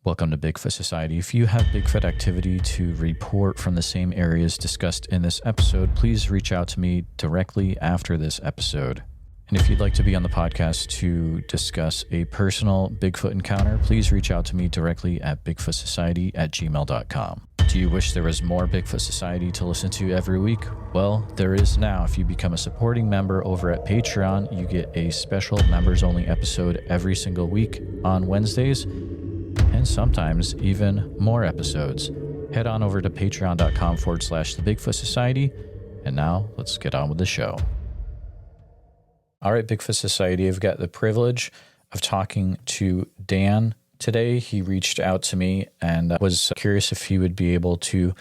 Welcome to Bigfoot Society. If you have Bigfoot activity to report from the same areas discussed in this episode, please reach out to me directly after this episode. And if you'd like to be on the podcast to discuss a personal Bigfoot encounter, please reach out to me directly at bigfootsociety@gmail.com. Do you wish there was more Bigfoot Society to listen to every week? Well, there is now. If you become a supporting member over at Patreon, you get a special members-only episode every single week on Wednesdays, and sometimes even more episodes. Head on over to patreon.com/the Bigfoot Society. And now let's get on with the show. All right, Bigfoot Society, I've got the privilege of talking to Dan today. He reached out to me and was curious if he would be able to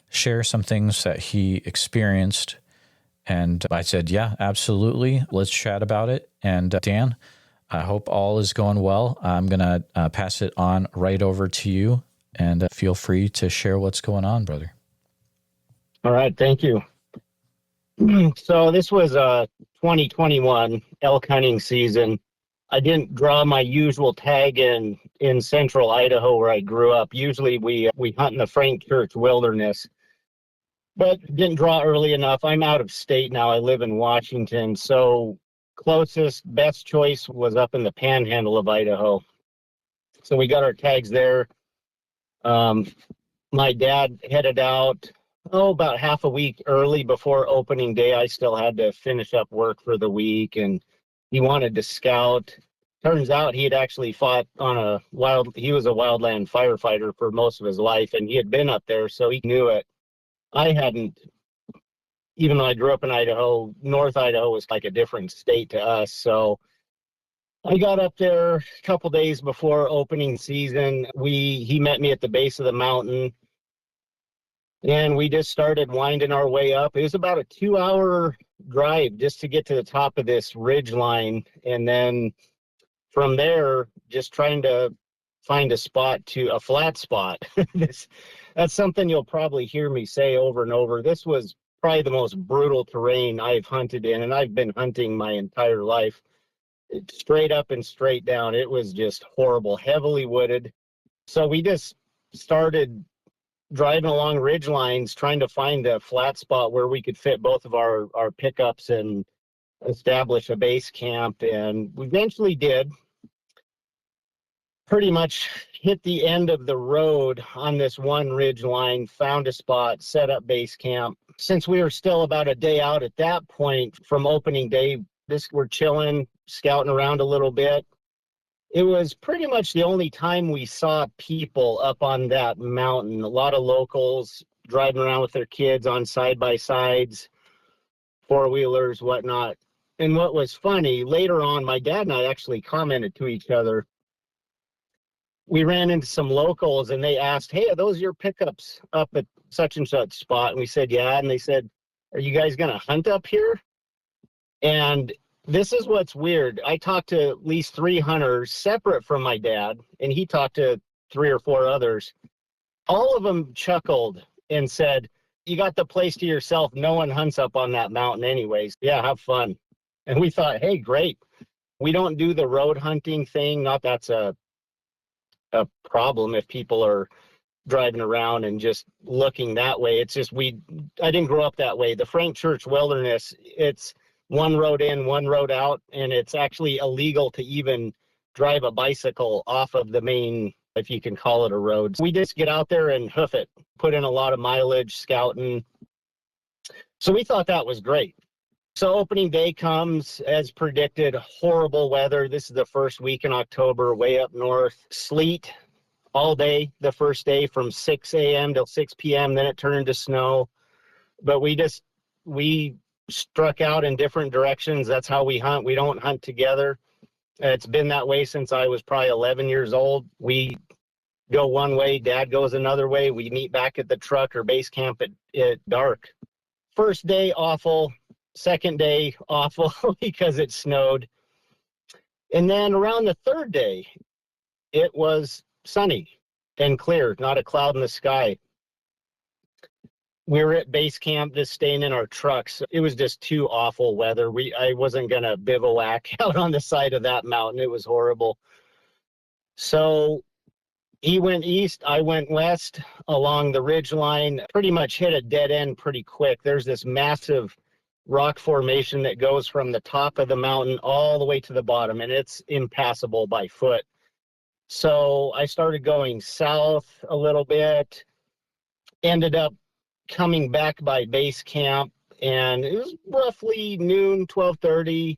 share some things that he experienced. And I said, yeah, absolutely. Let's chat about it. And Dan, I hope all is going well. I'm going to pass it on right over to you, and feel free to share what's going on, brother. All right. Thank you. So this was 2021 elk hunting season. I didn't draw my usual tag in central Idaho where I grew up. Usually we hunt in the Frank Church wilderness, but didn't draw early enough. I'm out of state now. I live in Washington. So closest, best choice was up in the panhandle of Idaho. So we got our tags there. My dad headed out, about half a week early before opening day. I still had to finish up work for the week, and he wanted to scout. Turns out he had actually fought on he was a wildland firefighter for most of his life, and he had been up there, so he knew it. I hadn't. Even though I grew up in Idaho, North Idaho was like a different state to us. So I got up there a couple days before opening season. He met me at the base of the mountain, and we just started winding our way up. It was about a 2-hour drive just to get to the top of this ridge line. And then from there, just trying to find a flat spot. That's something you'll probably hear me say over and over. This was probably the most brutal terrain I've hunted in, and I've been hunting my entire life. Straight up and straight down. It was just horrible, heavily wooded. So we just started driving along ridge lines, trying to find a flat spot where we could fit both of our pickups and establish a base camp. And we eventually did. Pretty much hit the end of the road on this one ridge line, found a spot, set up base camp. Since we were still about a day out at that point from opening day, we're chilling, scouting around a little bit. It was pretty much the only time we saw people up on that mountain. A lot of locals driving around with their kids on side-by-sides, four-wheelers, whatnot. And what was funny, later on, my dad and I actually commented to each other. We ran into some locals, and they asked, hey, are those your pickups up at such and such spot? And we said, yeah. And they said, are you guys going to hunt up here? And this is what's weird. I talked to at least 3 hunters separate from my dad, and he talked to 3 or 4 others. All of them chuckled and said, you got the place to yourself. No one hunts up on that mountain anyways. Yeah, have fun. And we thought, hey, great. We don't do the road hunting thing. Not that's a problem if people are driving around and just looking that way. It's just I didn't grow up that way. The Frank Church wilderness, it's one road in, one road out, and it's actually illegal to even drive a bicycle off of the main, if you can call it a road. We just get out there and hoof it, put in a lot of mileage, scouting. So we thought that was great. So opening day comes, as predicted, horrible weather. This is the first week in October, way up north. Sleet all day the first day from 6 a.m. till 6 p.m. Then it turned to snow. But we struck out in different directions. That's how we hunt. We don't hunt together. It's been that way since I was probably 11 years old. We go one way, Dad goes another way. We meet back at the truck or base camp at dark. First day, awful. Second day, awful because it snowed. And then around the third day, it was sunny and clear, not a cloud in the sky. We were at base camp just staying in our trucks. It was just too awful weather. I wasn't going to bivouac out on the side of that mountain. It was horrible. So He went east, I went west along the ridge line, pretty much hit a dead end pretty quick. There's this massive rock formation that goes from the top of the mountain all the way to the bottom, and it's impassable by foot. So I started going south a little bit, ended up coming back by base camp, and it was roughly noon, 12:30,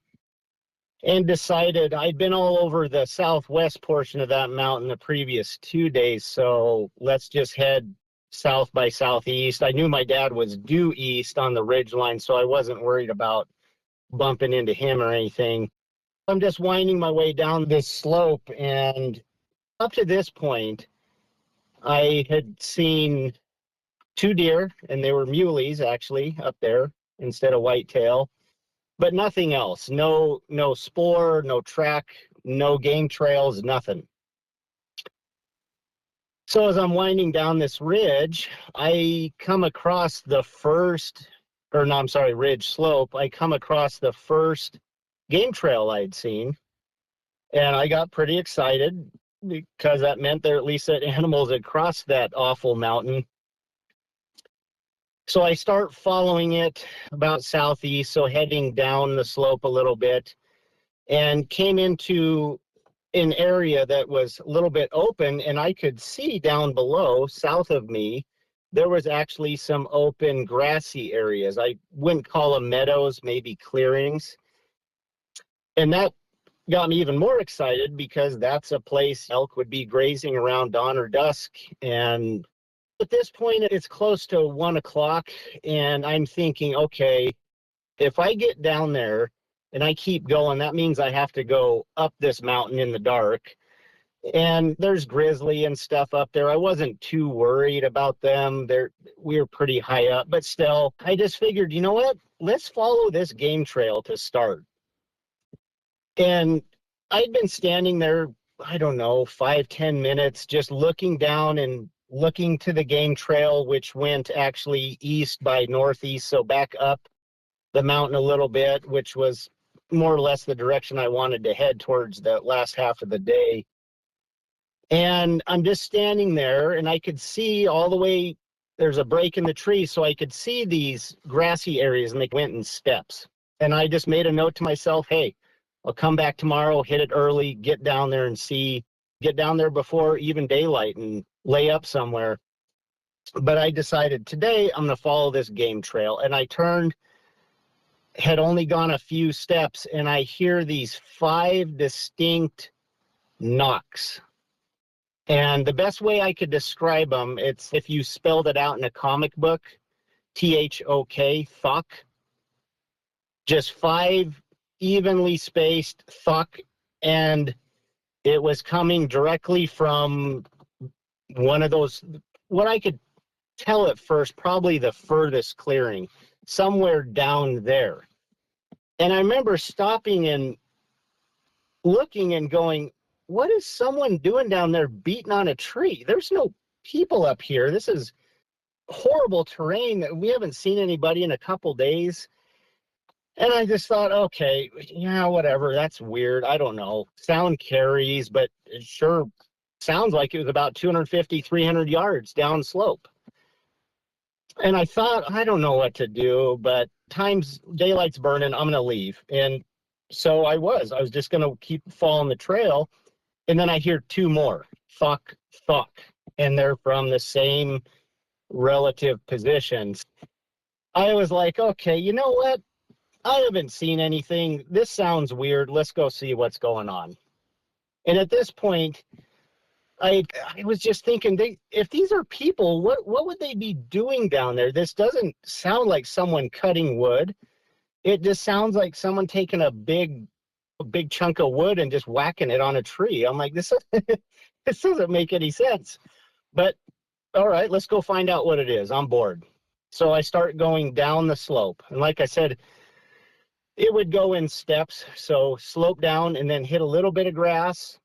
and decided I'd been all over the southwest portion of that mountain the previous 2 days, so let's just head south by southeast. I knew my dad was due east on the ridge line, so I wasn't worried about bumping into him or anything. I'm just winding my way down this slope, and up to this point, I had seen 2 deer, and they were muleys actually up there instead of whitetail, but nothing else. No spoor, no track, no game trails, nothing. So as I'm winding down this ridge, I come across ridge slope. I come across the first game trail I'd seen, and I got pretty excited because that meant that at least that animals had crossed that awful mountain. So I start following it about southeast, so heading down the slope a little bit, and came into an area that was a little bit open, and I could see down below, south of me, there was actually some open grassy areas. I wouldn't call them meadows, maybe clearings. And that got me even more excited because that's a place elk would be grazing around dawn or dusk. And at this point, it's close to 1 o'clock, and I'm thinking, okay, if I get down there and I keep going, that means I have to go up this mountain in the dark. And there's grizzly and stuff up there. I wasn't too worried about them. We were pretty high up, but still, I just figured, you know what? Let's follow this game trail to start. And I'd been standing there, I don't know, 5-10 minutes, just looking down and looking to the game trail, which went actually east by northeast, so back up the mountain a little bit, which was more or less the direction I wanted to head towards the last half of the day. And I'm just standing there, and I could see all the way, there's a break in the tree, so I could see these grassy areas, and they went in steps. And I just made a note to myself, hey, I'll come back tomorrow, hit it early, get down there and get down there before even daylight and lay up somewhere. But I decided today I'm going to follow this game trail. And I turned, had only gone a few steps, and I hear these 5 distinct knocks. And the best way I could describe them, it's if you spelled it out in a comic book, T-H-O-K, thok. Just 5 evenly spaced thok, and it was coming directly from one of those, what I could tell at first, probably the furthest clearing, somewhere down there. And I remember stopping and looking and going, what is someone doing down there beating on a tree? There's no people up here. This is horrible terrain. We haven't seen anybody in a couple days. And I just thought, okay, yeah, whatever. That's weird. I don't know. Sound carries, but it sure sounds like it was about 250, 300 yards down slope. And I thought, I don't know what to do, but daylight's burning. I'm going to leave. And so I was just going to keep following the trail. And then I hear 2 more, thok, thok. And they're from the same relative positions. I was like, okay, you know what? I haven't seen anything. This sounds weird. Let's go see what's going on. And at this point, I was just thinking, if these are people, what would they be doing down there? This doesn't sound like someone cutting wood. It just sounds like someone taking a big chunk of wood and just whacking it on a tree. I'm like, this doesn't make any sense. But all right, let's go find out what it is. I'm bored. So I start going down the slope. And like I said, it would go in steps. So slope down and then hit a little bit of grass.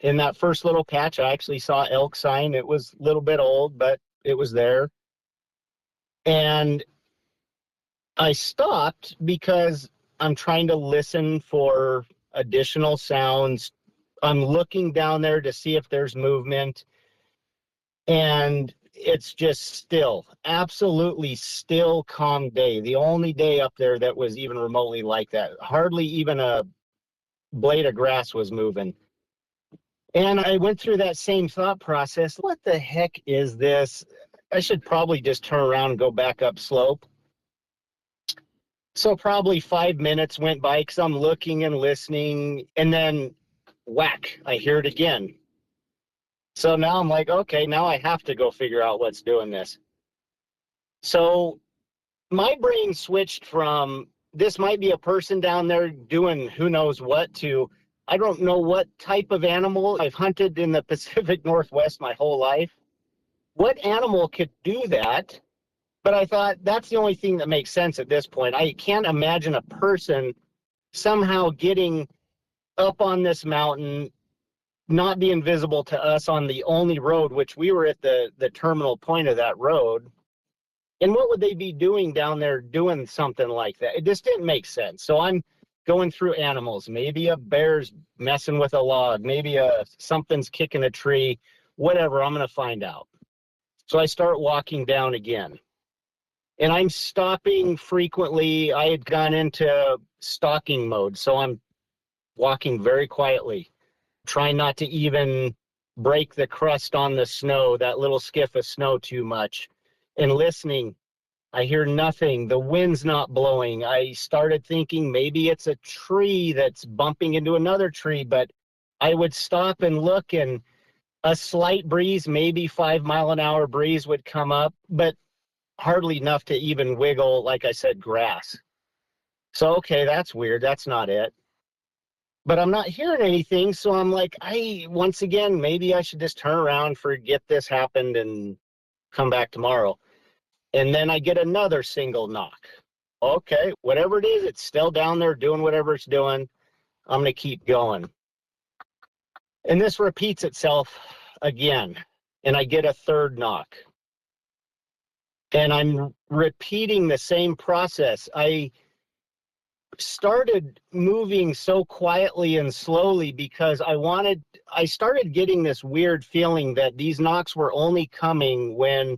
In that first little patch, I actually saw elk sign. It was a little bit old, but it was there. And I stopped because I'm trying to listen for additional sounds. I'm looking down there to see if there's movement. And it's just still, absolutely still, calm day. The only day up there that was even remotely like that. Hardly even a blade of grass was moving. And I went through that same thought process. What the heck is this? I should probably just turn around and go back up slope. So probably 5 minutes went by because I'm looking and listening, and then whack, I hear it again. So now I'm like, okay, now I have to go figure out what's doing this. So my brain switched from this might be a person down there doing who knows what to I don't know what type of animal. I've hunted in the Pacific Northwest my whole life. What animal could do that? But I thought that's the only thing that makes sense at this point. I can't imagine a person somehow getting up on this mountain, not being visible to us on the only road, which we were at the terminal point of that road. And what would they be doing down there doing something like that? It just didn't make sense. So I'm going through animals. Maybe a bear's messing with a log. Maybe something's kicking a tree. Whatever, I'm going to find out. So I start walking down again. And I'm stopping frequently. I had gone into stalking mode. So I'm walking very quietly, trying not to even break the crust on the snow, that little skiff of snow too much, and listening. I hear nothing. The wind's not blowing. I started thinking maybe it's a tree that's bumping into another tree, but I would stop and look, and a slight breeze, maybe 5 mile an hour breeze would come up, but hardly enough to even wiggle, like I said, grass. So, okay, that's weird. That's not it. But I'm not hearing anything, so I'm like, once again, maybe I should just turn around, forget this happened, and come back tomorrow. And then I get another single knock. Okay, whatever it is, it's still down there doing whatever it's doing. I'm going to keep going. And this repeats itself again. And I get a third knock. And I'm repeating the same process. I started moving so quietly and slowly because I started getting this weird feeling that these knocks were only coming when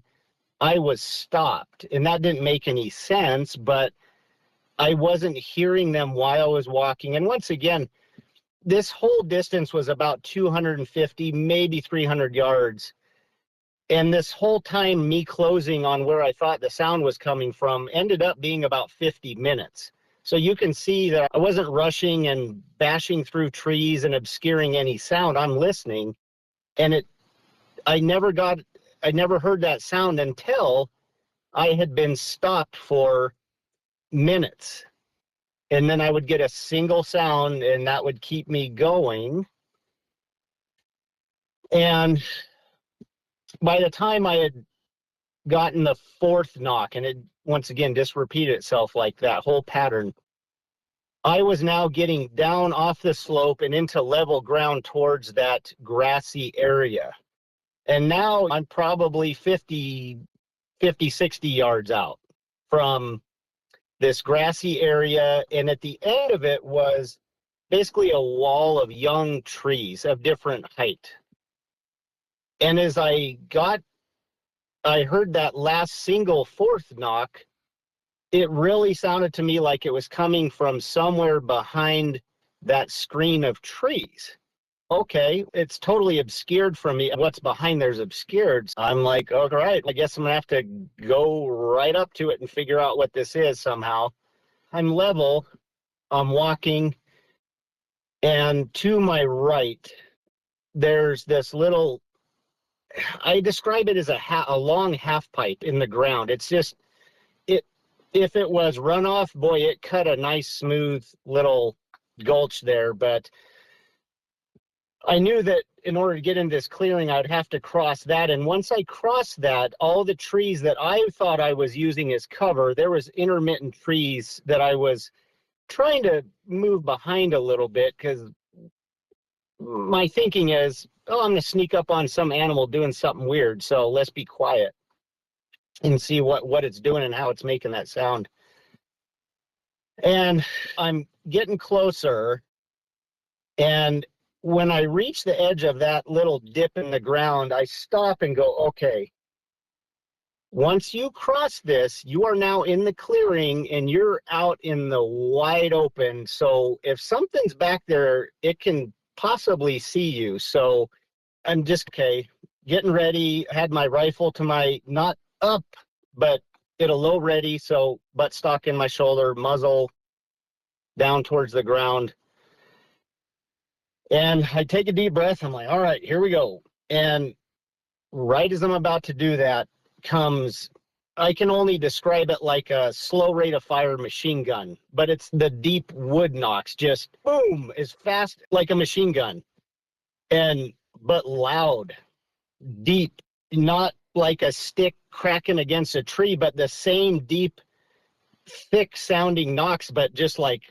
I was stopped, and that didn't make any sense, but I wasn't hearing them while I was walking. And once again, this whole distance was about 250, maybe 300 yards. And this whole time, me closing on where I thought the sound was coming from ended up being about 50 minutes. So you can see that I wasn't rushing and bashing through trees and obscuring any sound. I'm listening, and I never heard that sound until I had been stopped for minutes. And then I would get a single sound, and that would keep me going. And by the time I had gotten the fourth knock, and it once again just repeated itself like that whole pattern, I was now getting down off the slope and into level ground towards that grassy area. And now I'm probably 50, 60 yards out from this grassy area. And at the end of it was basically a wall of young trees of different height. And as I heard that last single fourth knock, it really sounded to me like it was coming from somewhere behind that screen of trees. Okay, it's totally obscured from me. What's behind there's obscured. I'm like, all right, I guess I'm going to have to go right up to it and figure out what this is somehow. I'm level, I'm walking, and to my right, there's this little, I describe it as a long half pipe in the ground. It's just, if it was runoff, boy, it cut a nice smooth little gulch there, but I knew that in order to get into this clearing, I'd have to cross that. And once I crossed that, all the trees that I thought I was using as cover, there was intermittent trees that I was trying to move behind a little bit because my thinking is, oh, I'm going to sneak up on some animal doing something weird. So let's be quiet and see what it's doing and how it's making that sound. And I'm getting closer, and when I reach the edge of that little dip in the ground, I stop and go, okay, once you cross this, you are now in the clearing and you're out in the wide open. So if something's back there, it can possibly see you. So I'm just, okay, getting ready, had my rifle to my, not up, but at a low ready. So buttstock in my shoulder, muzzle down towards the ground. And I take a deep breath. I'm like, all right, here we go. And right as I'm about to do that comes, I can only describe it like a slow rate of fire machine gun, but it's the deep wood knocks, just boom, as fast like a machine gun. But loud, deep, not like a stick cracking against a tree, but the same deep, thick sounding knocks, but just like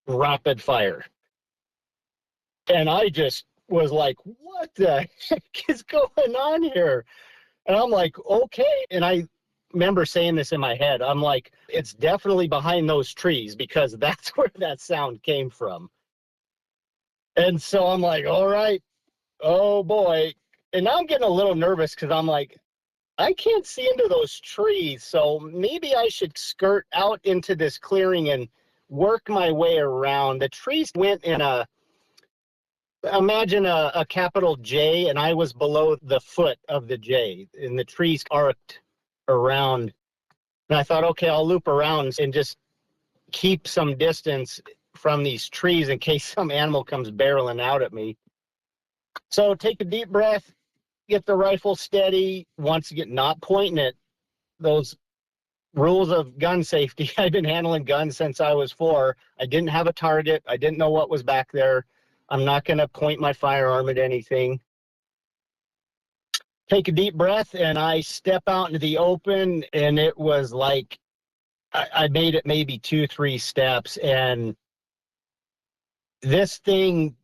rapid fire. And I just was like, what the heck is going on here? And I'm like, okay. And I remember saying this in my head. I'm like, it's definitely behind those trees because that's where that sound came from. And so I'm like, all right, oh boy. And now I'm getting a little nervous because I'm like, I can't see into those trees. So maybe I should skirt out into this clearing and work my way around. The trees went in imagine a capital J, and I was below the foot of the J, and the trees arced around. And I thought, okay, I'll loop around and just keep some distance from these trees in case some animal comes barreling out at me. So take a deep breath, get the rifle steady. Once again, not pointing it. Those rules of gun safety. I've been handling guns since I was 4. I didn't have a target. I didn't know what was back there. I'm not going to point my firearm at anything. Take a deep breath, and I step out into the open, and it was like I made it maybe 2-3 steps, and this thing,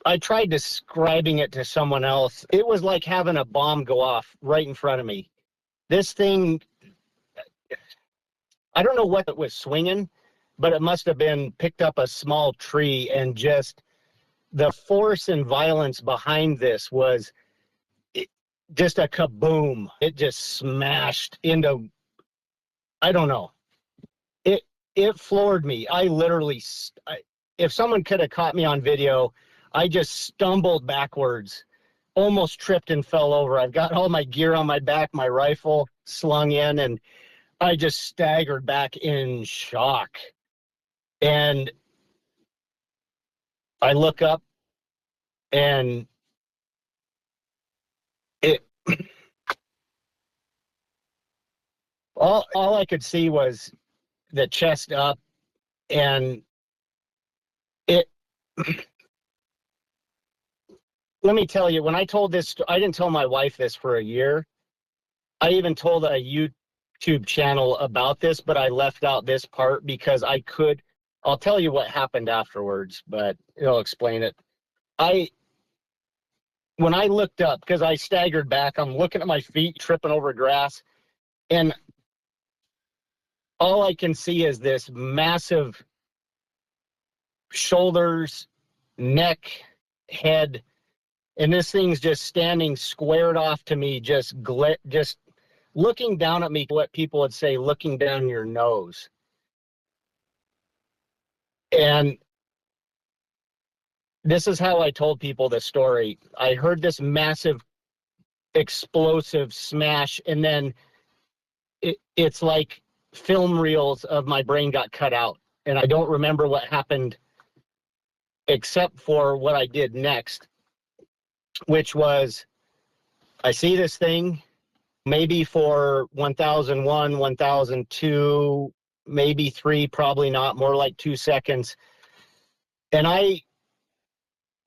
I tried describing it to someone else. It was like having a bomb go off right in front of me. This thing, I don't know what it was swinging, but it must have been picked up a small tree, and just the force and violence behind this was just a kaboom. It just smashed into, I don't know. It floored me. I literally, if someone could have caught me on video, I just stumbled backwards, almost tripped and fell over. I've got all my gear on my back, my rifle slung in, and I just staggered back in shock. And I look up, and it all I could see was the chest up, and it let me tell you, when I told this, I didn't tell my wife this for a year. I even told a YouTube channel about this, but I left out this part because I'll tell you what happened afterwards, but it'll explain it. When I looked up, because I staggered back, I'm looking at my feet, tripping over grass, and all I can see is this massive shoulders, neck, head, and this thing's just standing squared off to me, just looking down at me, what people would say, looking down your nose. And this is how I told people the story. I heard this massive explosive smash, and then it's like film reels of my brain got cut out, and I don't remember what happened except for what I did next, which was I see this thing maybe for 1001, 1002, maybe 3, probably not, more like 2 seconds. And I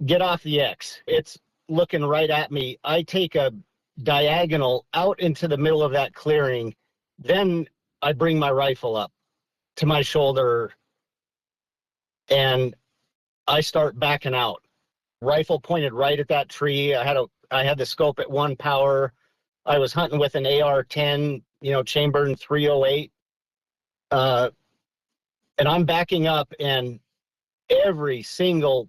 get off the X. It's looking right at me. I take a diagonal out into the middle of that clearing. Then I bring my rifle up to my shoulder, and I start backing out. Rifle pointed right at that tree. I had the scope at 1 power. I was hunting with an AR-10, chambered in 308. And I'm backing up, and every single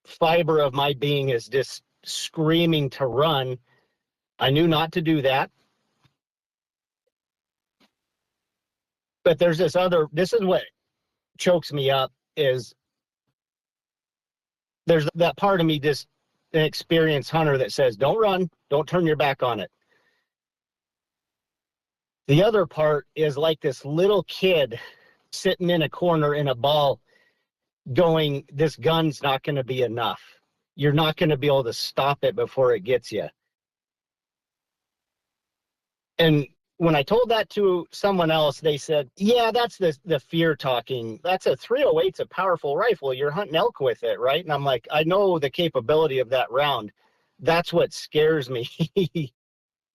fiber of my being is just screaming to run. I knew not to do that. But there's this is what chokes me up, is there's that part of me, just an experienced hunter, that says, don't run, don't turn your back on it. The other part is like this little kid sitting in a corner in a ball going, this gun's not going to be enough. You're not going to be able to stop it before it gets you. And when I told that to someone else, they said, yeah, that's the fear talking. That's a 308's a powerful rifle. You're hunting elk with it, right? And I'm like, I know the capability of that round. That's what scares me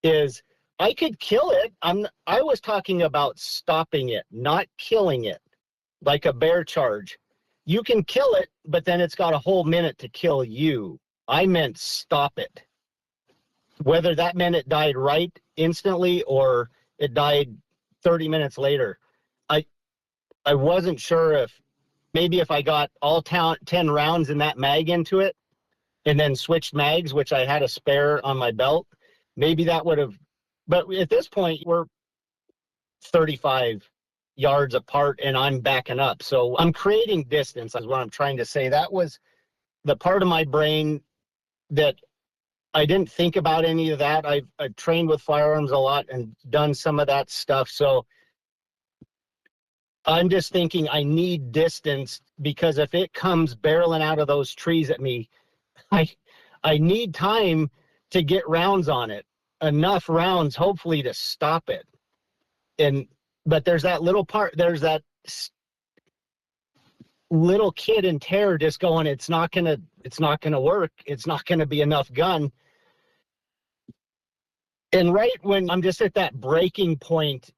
is I could kill it. I was talking about stopping it, not killing it, like a bear charge. You can kill it, but then it's got a whole minute to kill you. I meant stop it. Whether that meant it died right instantly or it died 30 minutes later. I wasn't sure if maybe if I got all 10 rounds in that mag into it and then switched mags, which I had a spare on my belt, maybe that would have, but at this point we're 35 yards apart and I'm backing up. So I'm creating distance is what I'm trying to say. That was the part of my brain that I didn't think about any of that. I've trained with firearms a lot and done some of that stuff. So I'm just thinking I need distance, because if it comes barreling out of those trees at me, I need time to get rounds on it. Enough rounds, hopefully, to stop it. But there's that little part, there's that little kid in terror just going, it's not gonna work. It's not gonna be enough gun. And right when I'm just at that breaking point,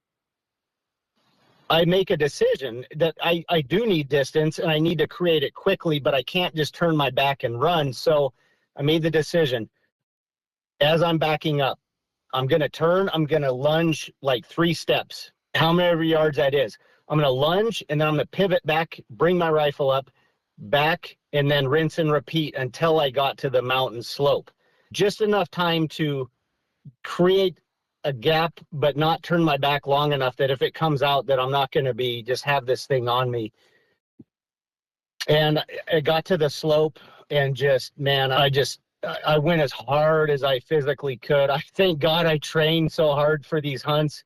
I make a decision that I do need distance and I need to create it quickly, but I can't just turn my back and run. So I made the decision, as I'm backing up, I'm going to turn, I'm going to lunge like 3 steps, how many yards that is. I'm going to lunge and then I'm going to pivot back, bring my rifle up, back, and then rinse and repeat until I got to the mountain slope. Just enough time to create a gap, but not turn my back long enough that if it comes out that I'm not going to be just have this thing on me. And I got to the slope and just, man, I went as hard as I physically could. I thank God I trained so hard for these hunts,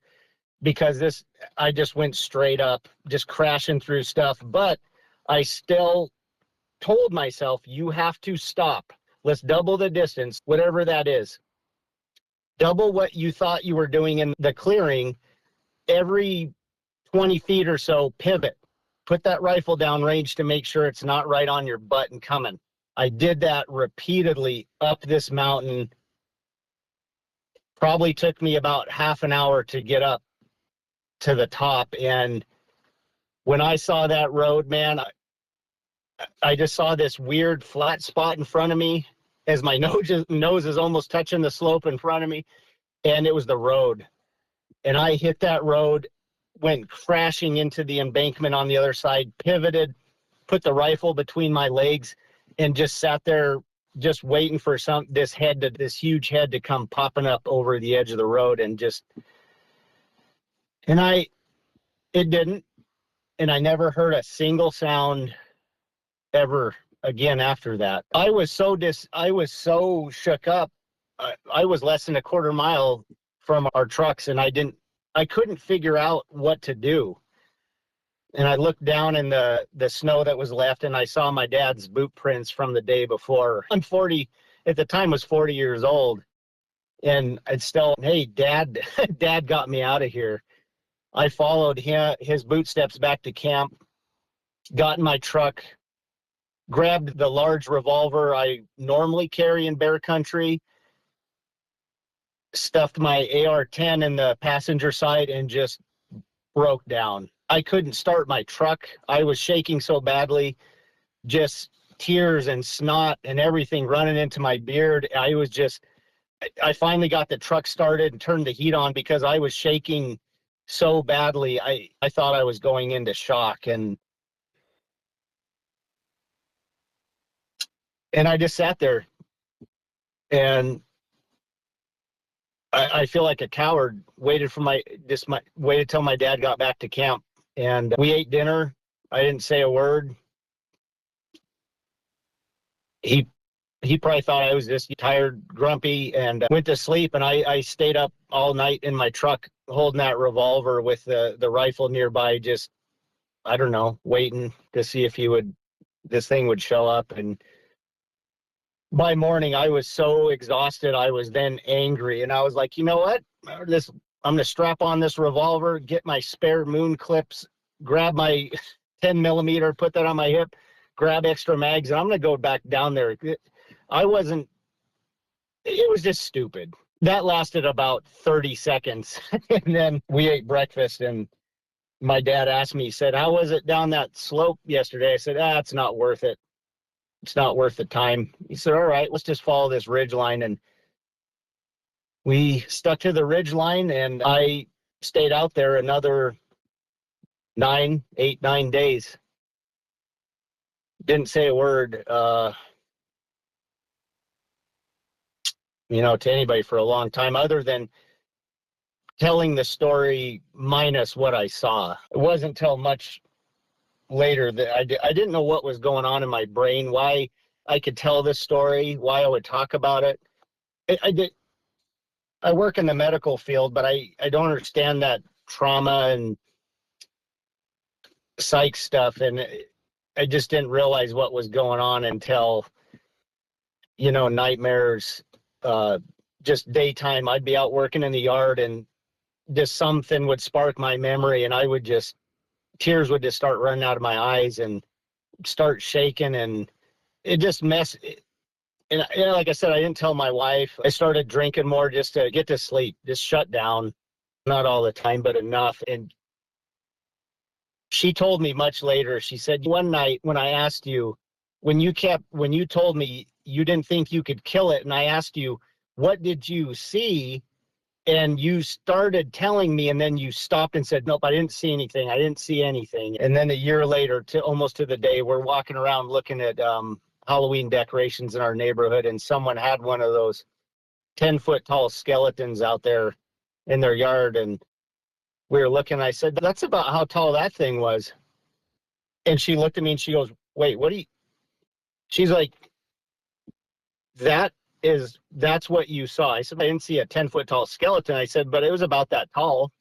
because I just went straight up, just crashing through stuff. But I still told myself, you have to stop. Let's double the distance, whatever that is. Double what you thought you were doing in the clearing. Every 20 feet or so, pivot. Put that rifle down range to make sure it's not right on your butt and coming. I did that repeatedly up this mountain. Probably took me about half an hour to get up to the top. And when I saw that road, man, I just saw this weird flat spot in front of me as my nose is almost touching the slope in front of me. And it was the road. And I hit that road, went crashing into the embankment on the other side, pivoted, put the rifle between my legs, and just sat there just waiting for this huge head to come popping up over the edge of the road. And it didn't. And I never heard a single sound ever again after that. I was so shook up. I was less than a quarter mile from our trucks, and I couldn't figure out what to do. And I looked down in the snow that was left, and I saw my dad's boot prints from the day before. I'm 40, at the time was 40 years old. And I'd still, hey, Dad got me out of here. I followed his boot steps back to camp, got in my truck, grabbed the large revolver I normally carry in bear country, stuffed my AR-10 in the passenger side, and just broke down. I couldn't start my truck. I was shaking so badly, just tears and snot and everything running into my beard. I finally got the truck started and turned the heat on because I was shaking so badly. I thought I was going into shock. And And I just sat there, and I feel like a coward. Waited till my dad got back to camp, and we ate dinner. I didn't say a word. He probably thought I was just tired, grumpy, and went to sleep. And I stayed up all night in my truck holding that revolver with the rifle nearby, just, I don't know, waiting to see if this thing would show up. And by morning, I was so exhausted. I was then angry. And I was like, you know what? I'm going to strap on this revolver, get my spare moon clips, grab my 10 millimeter, put that on my hip, grab extra mags, and I'm going to go back down there. It was just stupid. That lasted about 30 seconds. And then we ate breakfast, and my dad asked me, he said, how was it down that slope yesterday? I said, it's not worth it. It's not worth the time. He said, all right, let's just follow this ridge line. And we stuck to the ridge line, and I stayed out there another 9 days. Didn't say a word, to anybody for a long time, other than telling the story minus what I saw. It wasn't until much later that I didn't know what was going on in my brain, why I could tell this story, why I would talk about it. I work in the medical field, but I don't understand that trauma and psych stuff. And I just didn't realize what was going on until, nightmares, just daytime. I'd be out working in the yard, and just something would spark my memory, and tears would just start running out of my eyes and start shaking, and it just and like I said, I didn't tell my wife. I started drinking more just to get to sleep, just shut down. Not all the time, but enough. And she told me much later, she said, one night when I asked you, when you told me you didn't think you could kill it, and I asked you, what did you see? And you started telling me, and then you stopped and said, nope, I didn't see anything. I didn't see anything. And then a year later, almost to the day, we're walking around looking at Halloween decorations in our neighborhood, and someone had one of those 10-foot tall skeletons out there in their yard. And we were looking, I said, that's about how tall that thing was. And she looked at me and she goes, wait, she's like, that's what you saw. I said, I didn't see a 10-foot tall skeleton. I said, but it was about that tall.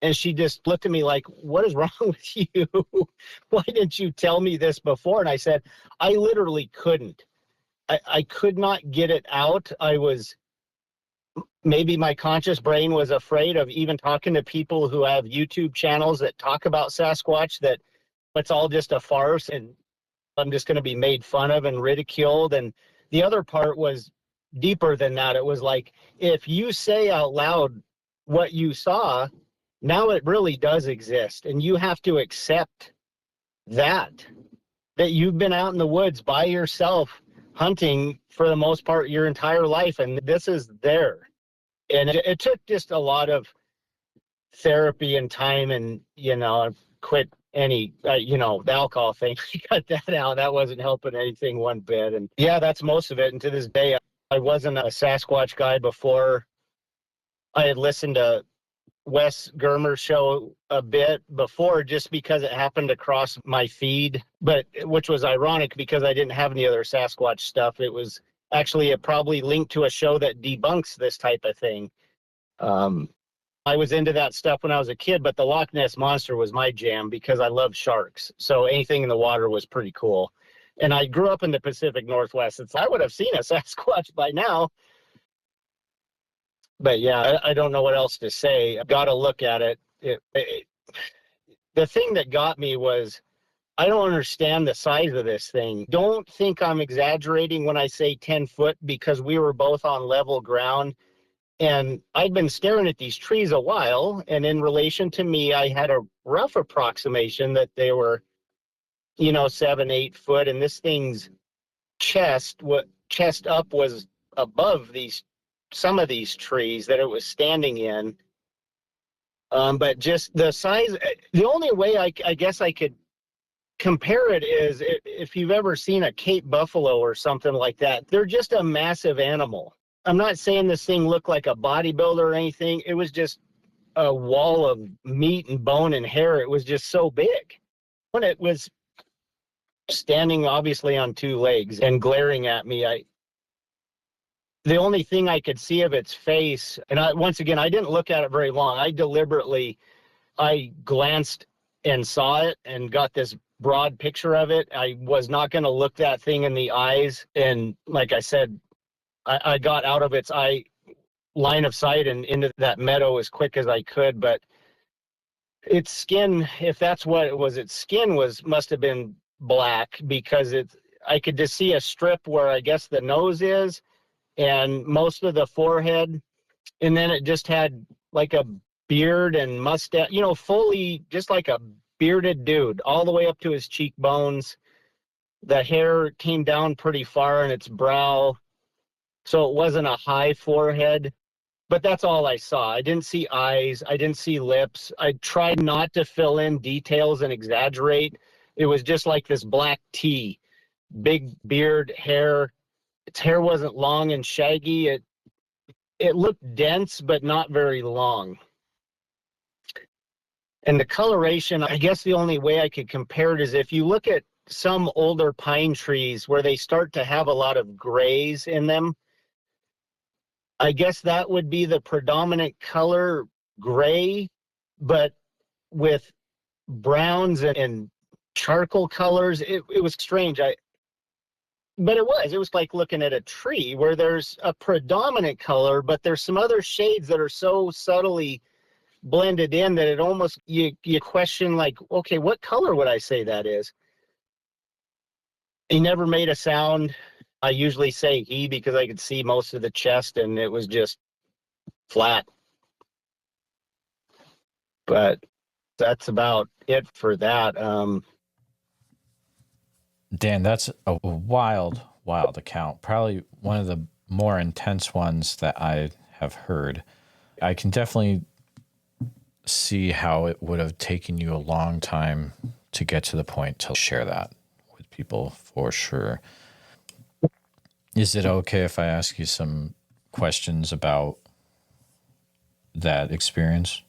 And she just looked at me like, what is wrong with you? Why didn't you tell me this before? And I said, I literally couldn't. I could not get it out. Maybe my conscious brain was afraid of even talking to people who have YouTube channels that talk about Sasquatch, that it's all just a farce and I'm just going to be made fun of and ridiculed. And the other part was deeper than that. It was like, if you say out loud what you saw, now it really does exist. And you have to accept that you've been out in the woods by yourself hunting for the most part your entire life. And this is there. And it took just a lot of therapy and time, and, quit any, the alcohol thing. Cut that out. That wasn't helping anything one bit. And yeah, that's most of it. And to this day, I wasn't a Sasquatch guy before. I had listened to Wes Germer's show a bit before, just because it happened to cross my feed, but which was ironic because I didn't have any other Sasquatch stuff. It was actually probably linked to a show that debunks this type of thing. I was into that stuff when I was a kid, but the Loch Ness Monster was my jam because I love sharks. So anything in the water was pretty cool. And I grew up in the Pacific Northwest. I would have seen a Sasquatch by now. But yeah, I don't know what else to say. I've got to look at it. The thing that got me was, I don't understand the size of this thing. Don't think I'm exaggerating when I say 10 foot, because we were both on level ground. And I'd been staring at these trees a while. And in relation to me, I had a rough approximation that they were, 7, 8 foot. And this thing's chest up was above some of these trees that it was standing in. But just the size, the only way I guess I could compare it is if you've ever seen a Cape buffalo or something like that, they're just a massive animal. I'm not saying this thing looked like a bodybuilder or anything. It was just a wall of meat and bone and hair. It was just so big. When it was standing obviously on two legs and glaring at me, the only thing I could see of its face, and once again, I didn't look at it very long. I glanced and saw it and got this broad picture of it. I was not going to look that thing in the eyes. And like I said, I got out of its line of sight and into that meadow as quick as I could. But its skin, if that's what it was, its skin must have been black, because I could just see a strip where I guess the nose is and most of the forehead. And then it just had like a beard and mustache, fully just like a bearded dude all the way up to his cheekbones. The hair came down pretty far in its brow, so it wasn't a high forehead. But that's all I saw. I didn't see eyes. I didn't see lips. I tried not to fill in details and exaggerate. It was just like this black tea, big beard, hair. Its hair wasn't long and shaggy. It looked dense, but not very long. And the coloration, I guess the only way I could compare it is if you look at some older pine trees where they start to have a lot of grays in them, I guess that would be the predominant color, gray, but with browns and charcoal colors. It was strange. But it was like looking at a tree where there's a predominant color, but there's some other shades that are so subtly blended in that it almost, you question, like, okay, what color would I say that is? He never made a sound. I usually say he because I could see most of the chest and it was just flat. But that's about it for that. Dan, that's a wild account. Probably one of the more intense ones that I have heard. I can definitely see how it would have taken you a long time to get to the point to share that with people, for sure. Is it okay if I ask you some questions about that experience?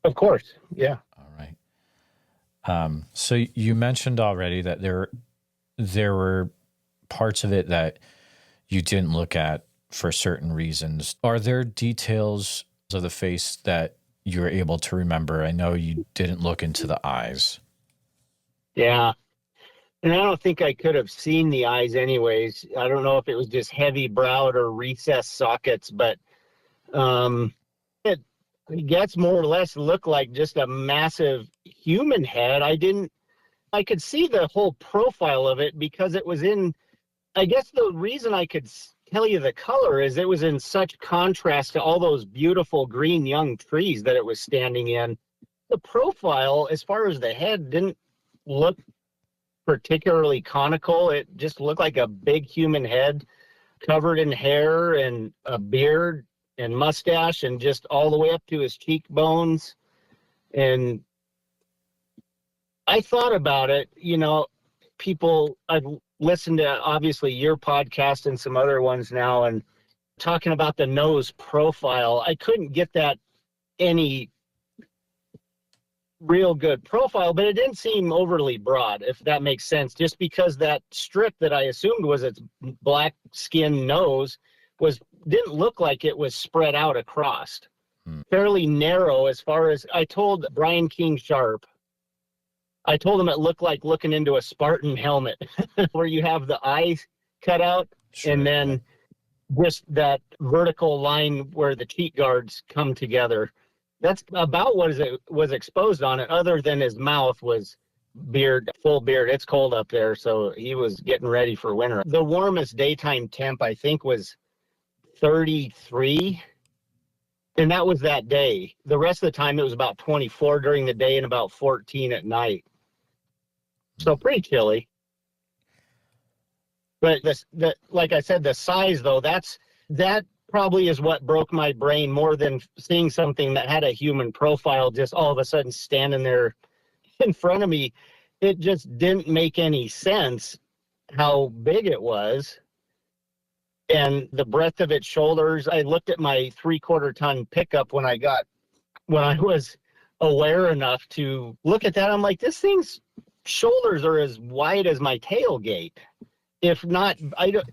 Of course, yeah. All right. So you mentioned already that there were parts of it that you didn't look at for certain reasons. Are there details of the face that you were able to remember? I know you didn't look into the eyes. Yeah. And I don't think I could have seen the eyes anyways. I don't know if it was just heavy browed or recessed sockets, but it I guess more or less looked like just a massive human head. I could see the whole profile of it because it was I guess the reason I could tell you the color is it was in such contrast to all those beautiful green young trees that it was standing in. The profile, as far as the head, didn't look particularly conical. It just looked like a big human head covered in hair and a beard and mustache and just all the way up to his cheekbones. And I thought about it, I've listened to obviously your podcast and some other ones now, and talking about the nose profile, I couldn't get that any real good profile, but it didn't seem overly broad, if that makes sense, just because that strip that I assumed was its black skin nose didn't look like it was spread out across. Fairly narrow. As far as I told Brian King Sharp, I told him it looked like looking into a Spartan helmet where you have the eyes cut out. Sure. And then just that vertical line where the cheek guards come together. That's about what was exposed on it, other than his mouth was full beard. It's cold up there, so he was getting ready for winter. The warmest daytime temp, I think, was 33, and that was that day. The rest of the time, it was about 24 during the day and about 14 at night. So pretty chilly. But like I said, the size, though, that probably is what broke my brain more than seeing something that had a human profile just all of a sudden standing there in front of me. it just didn't make any sense how big it was. And the breadth of its shoulders, I looked at my 3/4 ton pickup when I was aware enough to look at that. I'm like, this thing's shoulders are as wide as my tailgate. If not, I don't.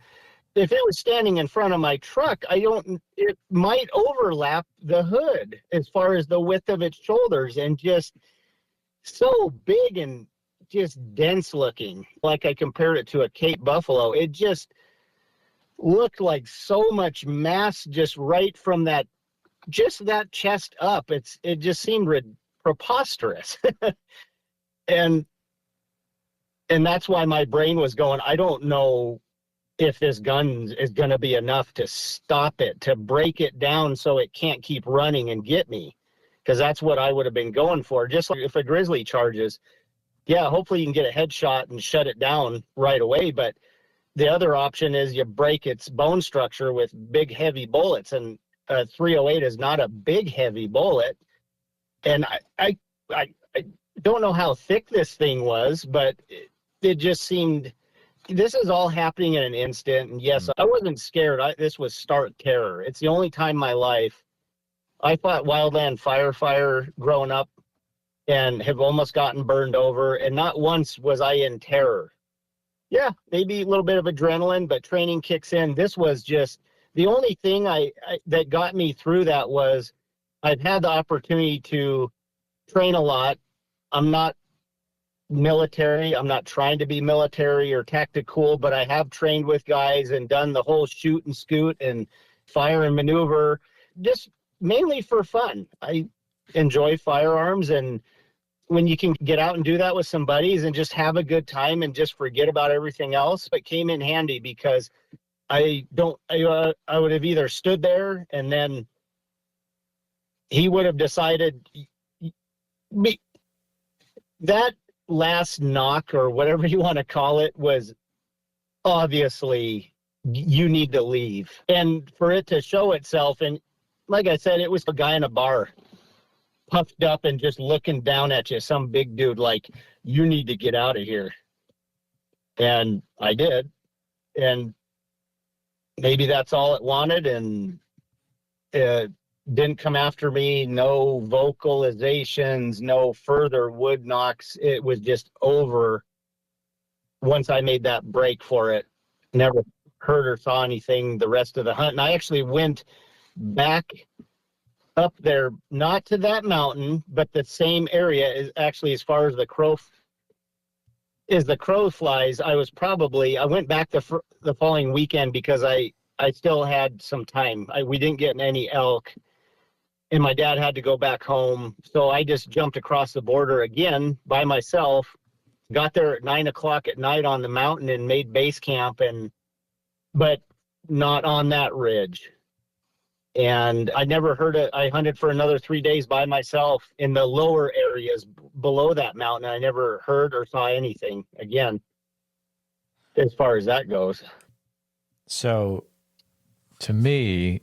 If it was standing in front of my truck, it might overlap the hood as far as the width of its shoulders, and just so big and just dense looking. Like I compared it to a Cape Buffalo. It just looked like so much mass just right from that chest up. It just seemed preposterous. and that's why my brain was going, I don't know if this gun is going to be enough to stop it, to break it down so it can't keep running and get me. Because that's what I would have been going for. Just like if a grizzly charges, yeah, hopefully you can get a headshot and shut it down right away. But the other option is you break its bone structure with big, heavy bullets. And a 308 is not a big, heavy bullet. And I don't know how thick this thing was, but it just seemed, this is all happening in an instant. And yes, I wasn't scared. This was stark terror. It's the only time in my life I fought wildland fire growing up and have almost gotten burned over. And not once was I in terror. Yeah, maybe a little bit of adrenaline, but training kicks in. This was just the only thing that got me through that was I've had the opportunity to train a lot. I'm not military. I'm not trying to be military or tactical, but I have trained with guys and done the whole shoot and scoot and fire and maneuver, just mainly for fun. I enjoy firearms, and when you can get out and do that with some buddies and just have a good time and just forget about everything else, it came in handy because I would have either stood there and then he would have decided that last knock or whatever you want to call it was obviously you need to leave. And for it to show itself, and like I said, it was a guy in a bar puffed up and just looking down at you, some big dude, like, you need to get out of here. And I did. And maybe that's all it wanted. And it didn't come after me. No vocalizations, no further wood knocks. It was just over once I made that break for it. Never heard or saw anything the rest of the hunt. And I actually went back up there, not to that mountain, but the same area is actually as far as the crow flies. I went back the following weekend because I still had some time. We didn't get any elk, and my dad had to go back home. So I just jumped across the border again by myself, got there at 9:00 at night on the mountain and made base camp, but not on that ridge. And I never heard it. I hunted for another 3 days by myself in the lower areas below that mountain. I never heard or saw anything again, as far as that goes. So to me,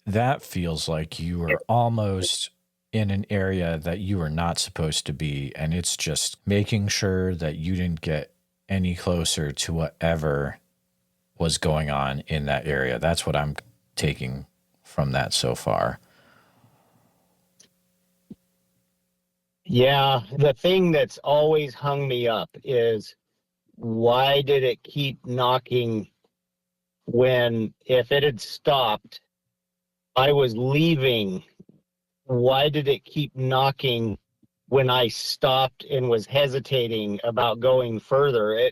that feels like you were almost in an area that you were not supposed to be. And it's just making sure that you didn't get any closer to whatever was going on in that area. That's what I'm taking from that so far. Yeah, the thing that's always hung me up is, why did it keep knocking when, if it had stopped, I was leaving? Why did it keep knocking when I stopped and was hesitating about going further?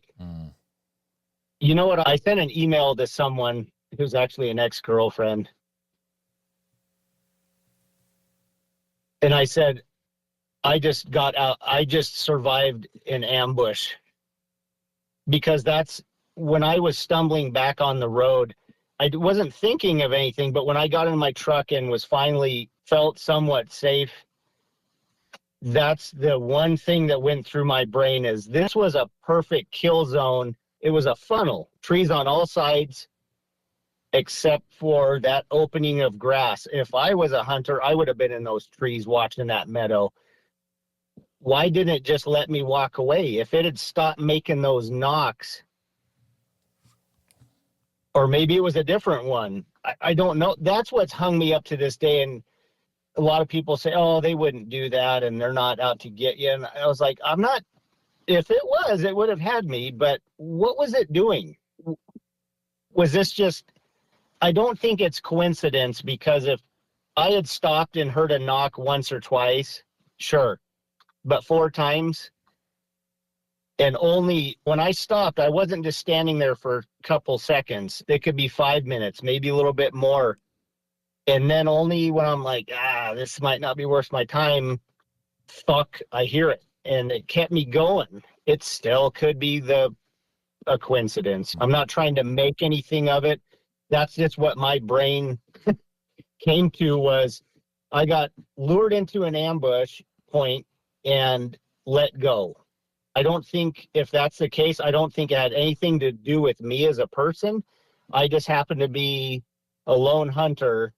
You know what? I sent an email to someone who's actually an ex-girlfriend. And I said, I just got out. I just survived an ambush. Because that's when I was stumbling back on the road. I wasn't thinking of anything, but when I got in my truck and was finally felt somewhat safe, that's the one thing that went through my brain is this was a perfect kill zone. It was a funnel, trees on all sides, except for that opening of grass. If I was a hunter, I would have been in those trees watching that meadow. why didn't it just let me walk away? If it had stopped making those knocks, or maybe it was a different one. I don't know. That's what's hung me up to this day. And a lot of people say, oh, they wouldn't do that and they're not out to get you. And I was like, I'm not, if it was, it would have had me, but what was it doing? Was this just, I don't think it's coincidence, because if I had stopped and heard a knock once or twice, sure, but 4 times, and only when I stopped, I wasn't just standing there for a couple seconds. It could be 5 minutes, maybe a little bit more. And then only when I'm like, this might not be worth my time, fuck, I hear it. And it kept me going. It still could be a coincidence. I'm not trying to make anything of it. That's just what my brain came to, was I got lured into an ambush point and let go. I don't think, if that's the case, I don't think it had anything to do with me as a person. I just happened to be a lone hunter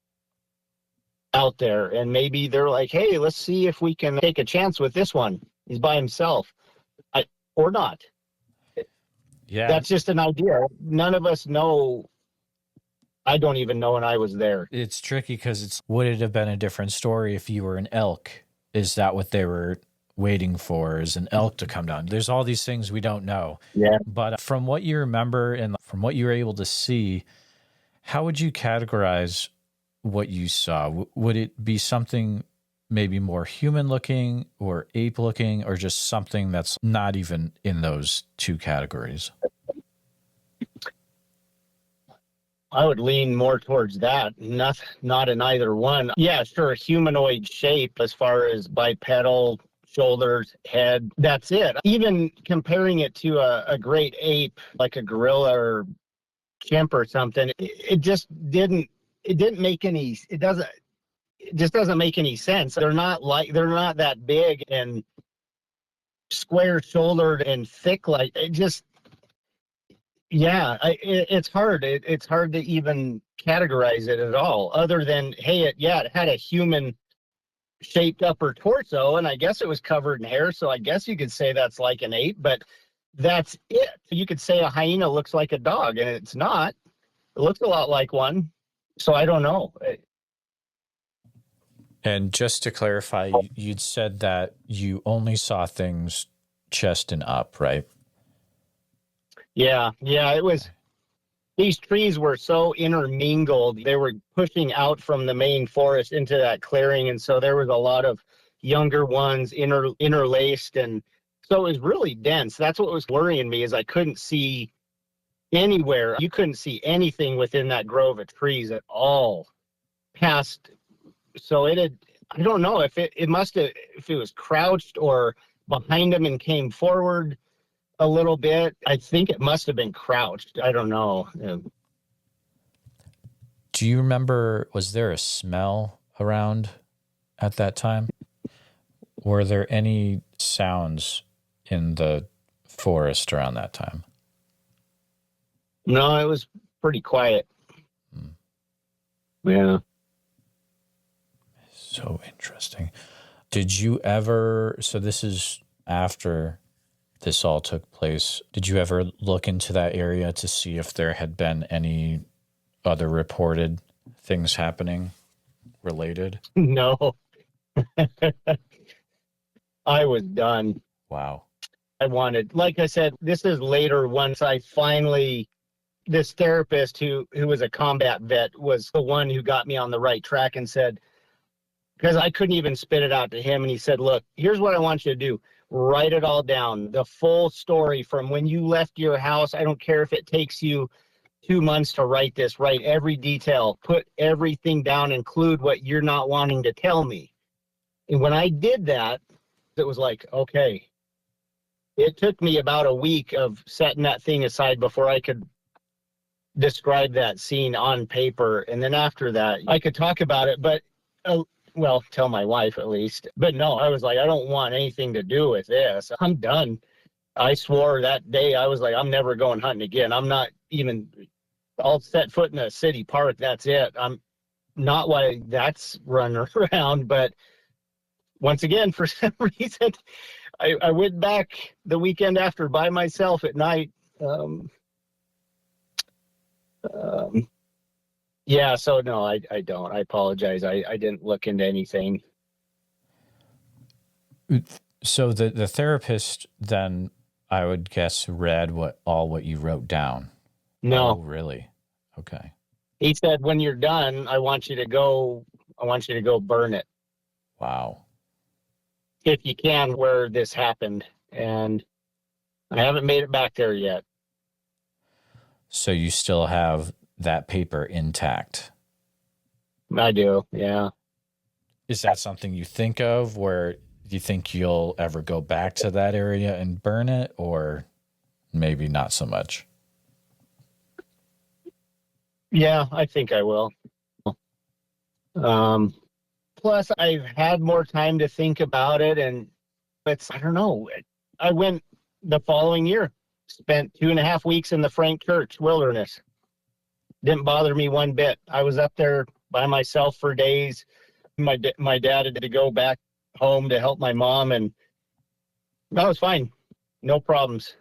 out there, and maybe they're like, hey, let's see if we can take a chance with this one. He's by himself. Or not. Yeah. That's just an idea. None of us know. I don't even know when I was there. It's tricky because would it have been a different story if you were an elk? Is that what they were waiting for, is an elk to come down? There's all these things we don't know. Yeah. But from what you remember and from what you were able to see, how would you categorize what you saw? Would it be something maybe more human looking or ape looking, or just something that's not even in those 2 categories? I would lean more towards that. Not in either one. Yeah, sure, humanoid shape as far as bipedal, shoulders, head. That's it. Even comparing it to a great ape, like a gorilla or chimp or something, it just didn't. It didn't make any. It just doesn't make any sense. They're not that big and square shouldered and thick. Like, it just. Yeah, it's hard. It's hard to even categorize it at all, other than, hey, it had a human shaped upper torso, and I guess it was covered in hair, so I guess you could say that's like an ape, but that's it. You could say a hyena looks like a dog, and it's not. It looks a lot like one, so I don't know. And just to clarify, you'd said that you only saw things chest and up, right? Yeah, it was. These trees were so intermingled. They were pushing out from the main forest into that clearing, and so there was a lot of younger ones interlaced, and so it was really dense. That's what was worrying me, is I couldn't see anywhere. You couldn't see anything within that grove of trees at all. So I don't know if it must have, if it was crouched or behind them and came forward a little bit. I think it must have been crouched. I don't know. Do you remember, was there a smell around at that time? Were there any sounds in the forest around that time? No, it was pretty quiet. Yeah. So interesting. Did you ever, so this is after this all took place, did you ever look into that area to see if there had been any other reported things happening related? No. I was done. Wow. I wanted, like I said, this is later, once I finally, this therapist who was a combat vet was the one who got me on the right track and said, because I couldn't even spit it out to him, and he said, look, here's what I want you to do. Write it all down, the full story from when you left your house. I don't care if it takes you 2 months to write this, write every detail, put everything down, include what you're not wanting to tell me. And when I did that, it was like, okay. It took me about a week of setting that thing aside before I could describe that scene on paper. And then after that, I could talk about it, but well, tell my wife at least. But no, I was like, I don't want anything to do with this. I'm done. I swore that day, I was like, I'm never going hunting again. I'm not even, I'll set foot in a city park. That's it. I'm not why that's running around, but once again, for some reason, I went back the weekend after by myself at night. Yeah, so no, I don't. I apologize. I didn't look into anything. So the therapist then, I would guess, read what you wrote down. No. Oh, really? Okay. He said, when you're done, I want you to go burn it. Wow. If you can, where this happened. And I haven't made it back there yet. So you still have that paper intact? I do, yeah. Is that something you think of where you think you'll ever go back to that area and burn it, or maybe not so much? Yeah, I think I will. Plus, I've had more time to think about it, and I don't know. I went the following year, spent 2.5 weeks in the Frank Church wilderness. Didn't bother me one bit. I was up there by myself for days. My dad had to go back home to help my mom, and that was fine. No problems.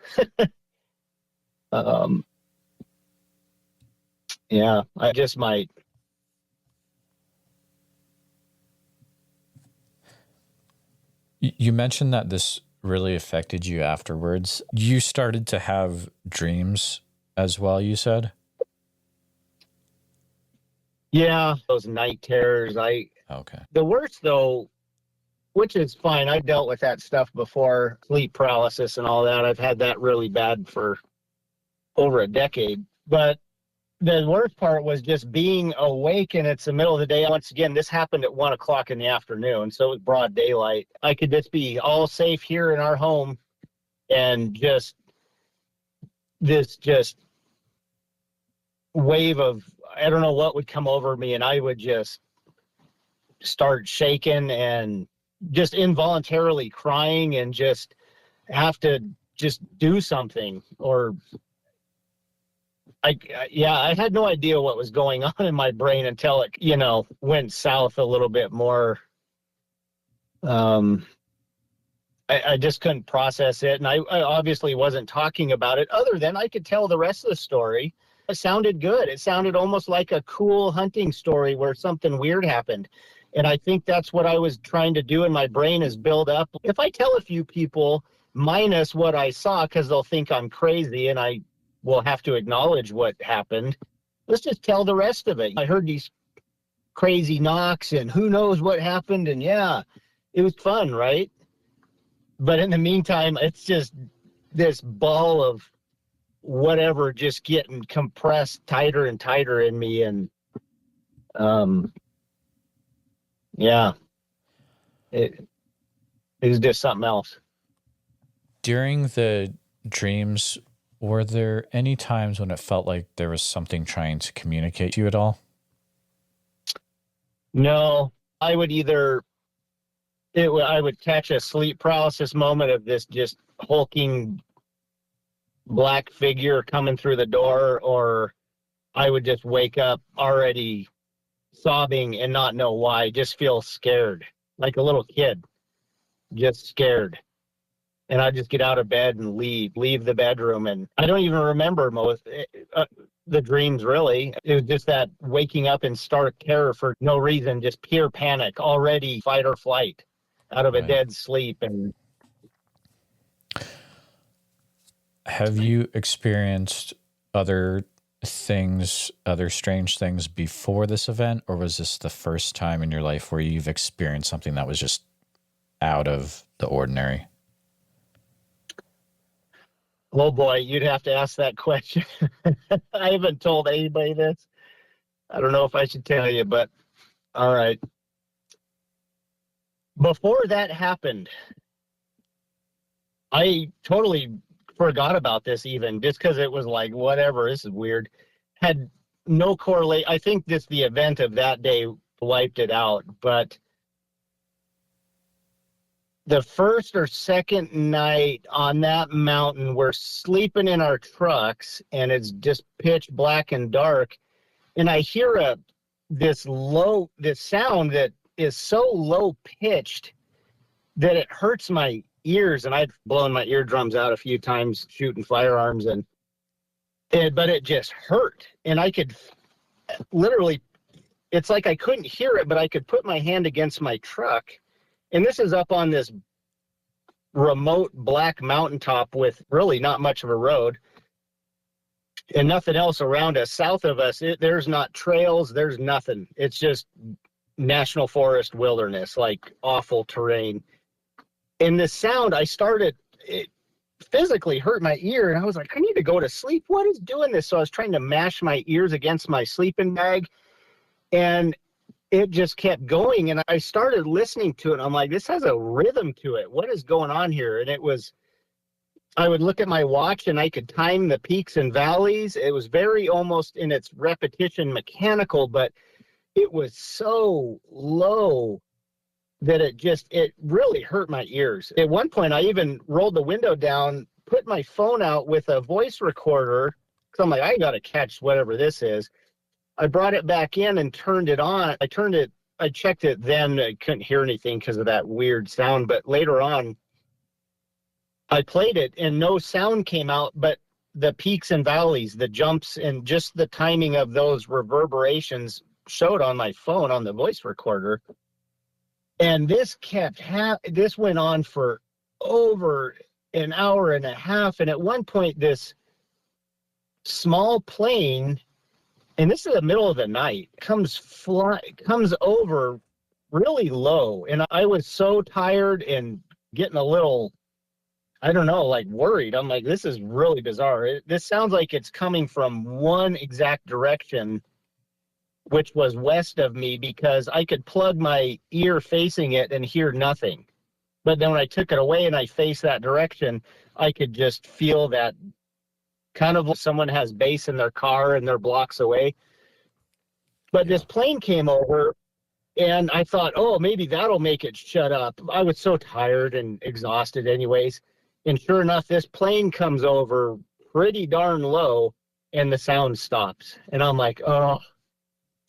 Yeah, I just might. You mentioned that this really affected you afterwards. You started to have dreams as well, you said? Yeah, those night terrors. Okay. The worst though, which is fine. I've dealt with that stuff before, sleep paralysis and all that. I've had that really bad for over a decade. But the worst part was just being awake, and it's the middle of the day. Once again, this happened at 1 o'clock in the afternoon, so it was broad daylight. I could just be all safe here in our home, and just wave of, I don't know what would come over me, and I would just start shaking and just involuntarily crying and just have to just do something. Or I had no idea what was going on in my brain until it, went south a little bit more. I just couldn't process it. And I obviously wasn't talking about it, other than I could tell the rest of the story. It sounded good. It sounded almost like a cool hunting story where something weird happened. And I think that's what I was trying to do in my brain, is build up. If I tell a few people minus what I saw, because they'll think I'm crazy and I will have to acknowledge what happened, let's just tell the rest of it. I heard these crazy knocks and who knows what happened. And yeah, it was fun, right? But in the meantime, it's just this ball of whatever just getting compressed tighter and tighter in me. And yeah, it was just something else. During the dreams, were there any times when it felt like there was something trying to communicate to you at all? No, I would I would catch a sleep paralysis moment of this just hulking black figure coming through the door, or I would just wake up already sobbing and not know why, just feel scared, like a little kid, just scared. And I'd just get out of bed and leave the bedroom. And I don't even remember most the dreams, really. It was just that waking up in stark terror for no reason, just pure panic, already fight or flight out of a dead sleep. And have you experienced other strange things before this event, or was this the first time in your life where you've experienced something that was just out of the ordinary? Oh boy, you'd have to ask that question. I haven't told anybody this. I don't know if I should tell you, but all right. Before that happened, I totally forgot about this, even just because it was like, whatever, this is weird. Had no correlate. I think the event of that day wiped it out. But the first or second night on that mountain, we're sleeping in our trucks and it's just pitch black and dark. And I hear this sound that is so low pitched that it hurts my ears. And I've blown my eardrums out a few times shooting firearms, but it just hurt. And I could literally, it's like I couldn't hear it, but I could put my hand against my truck. And this is up on this remote black mountaintop with really not much of a road and nothing else around us. South of us, there's not trails, there's nothing. It's just national forest wilderness, like awful terrain. And the sound, it physically hurt my ear, and I was like, I need to go to sleep. What is doing this? So I was trying to mash my ears against my sleeping bag, and it just kept going. And I started listening to it. I'm like, this has a rhythm to it. What is going on here? And I would look at my watch and I could time the peaks and valleys. It was very almost in its repetition mechanical, but it was so low that it really hurt my ears. At one point, I even rolled the window down, put my phone out with a voice recorder. So I'm like, I got to catch whatever this is. I brought it back in and turned it on. I checked it then. I couldn't hear anything because of that weird sound. But later on, I played it and no sound came out, but the peaks and valleys, the jumps, and just the timing of those reverberations showed on my phone on the voice recorder. And this this went on for over an hour and a half. And at one point, this small plane, and this is the middle of the night, comes over really low. And I was so tired and getting a little, I don't know, like worried. I'm like, this is really bizarre. This sounds like it's coming from one exact direction, which was west of me, because I could plug my ear facing it and hear nothing. But then when I took it away and I faced that direction, I could just feel that kind of like someone has bass in their car and they're blocks away. But this plane came over and I thought, oh, maybe that'll make it shut up. I was so tired and exhausted anyways. And sure enough, this plane comes over pretty darn low and the sound stops. And I'm like, oh,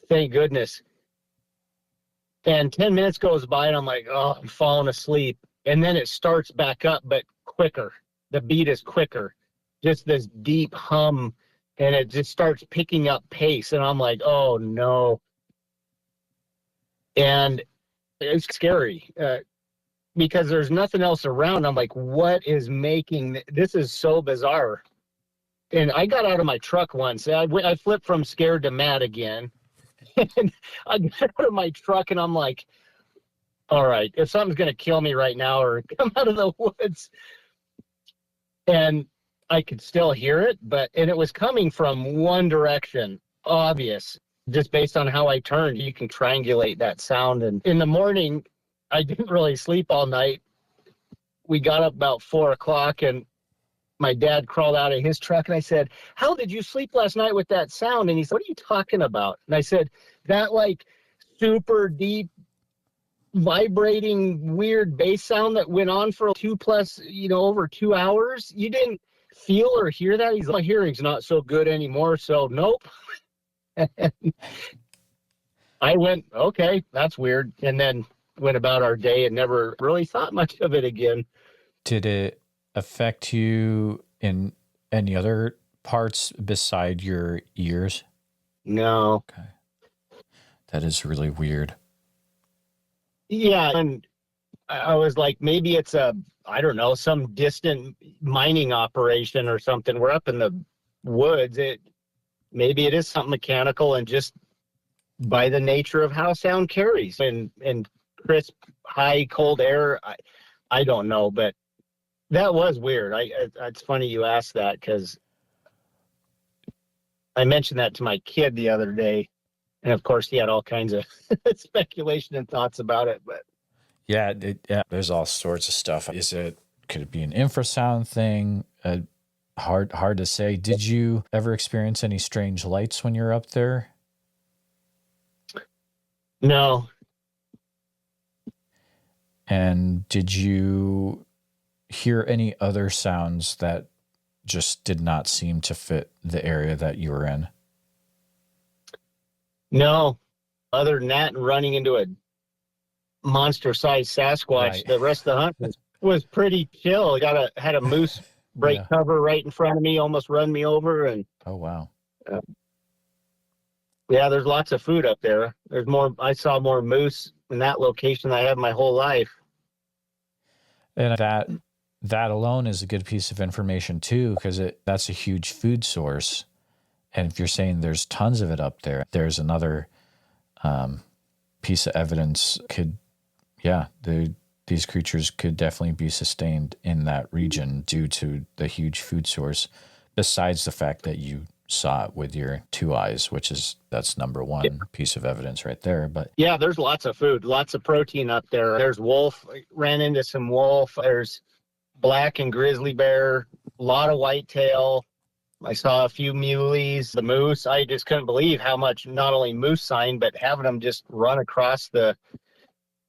thank goodness. And 10 minutes goes by and I'm like, oh, I'm falling asleep. And then it starts back up, but quicker. The beat is quicker. Just this deep hum, and it just starts picking up pace. And I'm like, oh, no. And it's scary because there's nothing else around. I'm like, what is making this is so bizarre. And I got out of my truck once. I flipped from scared to mad again. And I got out of my truck and I'm like, all right, if something's going to kill me right now or come out of the woods. And I could still hear it, and it was coming from one direction, obvious. Just based on how I turned, you can triangulate that sound. And in the morning, I didn't really sleep all night. We got up about 4:00 and my dad crawled out of his truck and I said, how did you sleep last night with that sound? And he said, what are you talking about? And I said, that like super deep vibrating weird bass sound that went on for over 2 hours. You didn't feel or hear that? He's like, my hearing's not so good anymore. So nope. I went, okay, that's weird. And then went about our day and never really thought much of it again. Did it affect you in any other parts beside your ears? No. Okay. That is really weird. Yeah. And I was like, maybe it's some distant mining operation or something. We're up in the woods. Maybe it is something mechanical and just by the nature of how sound carries and crisp, high, cold air. I don't know, but that was weird. It's funny you asked that because I mentioned that to my kid the other day. And of course, he had all kinds of speculation and thoughts about it. But yeah, there's all sorts of stuff. Could it be an infrasound thing? Hard to say. Did you ever experience any strange lights when you're up there? No. And did you hear any other sounds that just did not seem to fit the area that you were in? No. Other than that, running into monster-sized Sasquatch. Right. The rest of the hunt was pretty chill. Had a moose break Yeah. cover right in front of me, almost run me over, and Oh, wow. yeah, there's lots of food up there. There's more. I saw more moose in that location than I have my whole life. And that alone is a good piece of information too, because that's a huge food source. And if you're saying there's tons of it up there, there's another piece of evidence these creatures could definitely be sustained in that region due to the huge food source, besides the fact that you saw it with your two eyes, that's number one piece of evidence right there. But yeah, there's lots of food, lots of protein up there. There's wolf. I ran into some wolf. There's black and grizzly bear, a lot of whitetail. I saw a few muleys, the moose. I just couldn't believe how much not only moose sign, but having them just run across the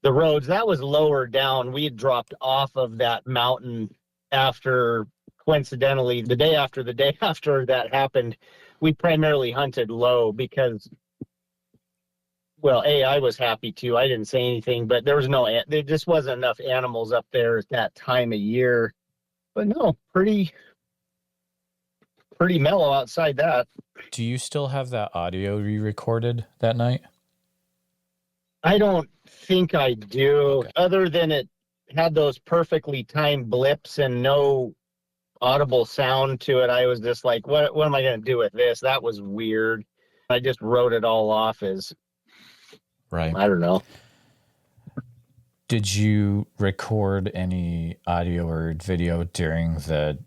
roads. That was lower down. We had dropped off of that mountain after, coincidentally, the day after that happened. We primarily hunted low because, well, I was happy too. I didn't say anything, but there just wasn't enough animals up there at that time of year. But no, pretty mellow outside that. do you still have that audio you recorded that night? I don't think I do, Okay. other than it had those perfectly timed blips and no audible sound to it. I was just like, what am I going to do with this? That was weird. I just wrote it all off as, Right. I don't know. Did you record any audio or video during the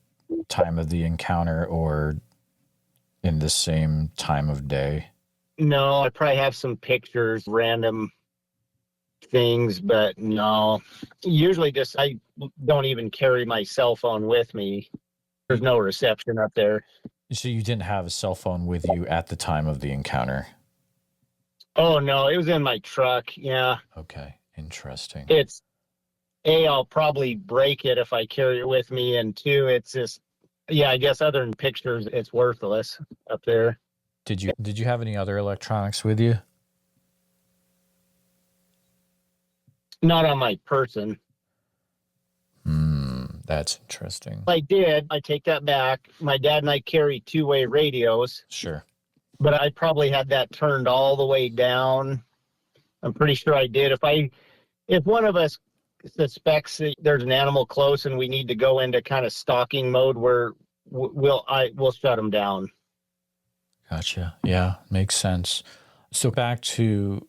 time of the encounter or in the same time of day? No, I probably have some pictures, random things, but no. Usually I don't even carry my cell phone with me. There's no reception up there. So you didn't have a cell phone with you at the time of the encounter? Oh, no, it was in my truck. Yeah. Okay, interesting. I'll probably break it if I carry it with me. And two, it's just, yeah, I guess other than pictures, it's worthless up there. Did you have any other electronics with you? Not on my person. That's interesting. I did. I take that back. My dad and I carry two-way radios. Sure. But I probably had that turned all the way down. I'm pretty sure I did. If one of us suspects that there's an animal close and we need to go into kind of stalking mode, we'll shut them down. Gotcha. Yeah, makes sense. So back to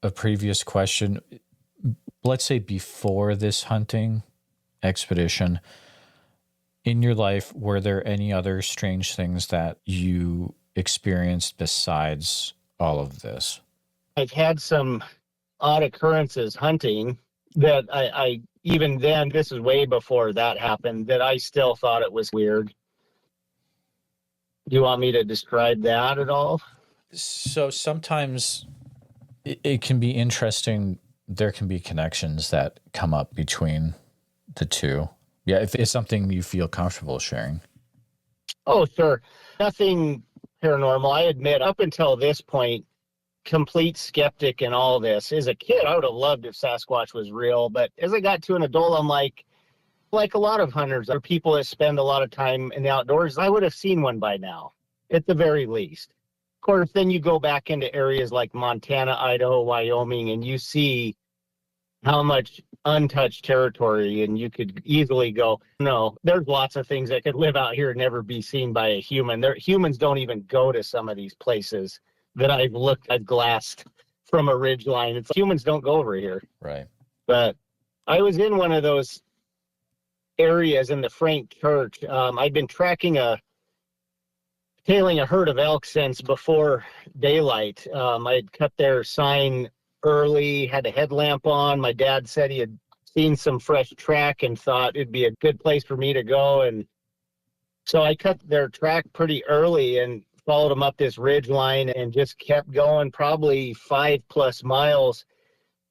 a previous question. Let's say before this hunting expedition, in your life, were there any other strange things that you experienced besides all of this? I've had some odd occurrences hunting that I even then, this is way before that happened, that I still thought it was weird. Do you want me to describe that at all? So sometimes it can be interesting. There can be connections that come up between the two. Yeah, if it's something you feel comfortable sharing. Oh, sure. Nothing paranormal. I admit, up until this point, complete skeptic in all this. As a kid, I would have loved if Sasquatch was real. But as I got to an adult, I'm like a lot of hunters or people that spend a lot of time in the outdoors, I would have seen one by now, at the very least. Of course, then you go back into areas like Montana, Idaho, Wyoming, and you see how much untouched territory, and you could easily go, no, there's lots of things that could live out here and never be seen by a human. Humans don't even go to some of these places that I've glassed from a ridge line. It's humans don't go over here. Right. But I was in one of those areas in the Frank Church. I'd been tailing a herd of elk since before daylight. I'd cut their sign early, had a headlamp on. My dad said he had seen some fresh track and thought it'd be a good place for me to go. And so I cut their track pretty early and followed them up this ridge line and just kept going probably 5+ miles.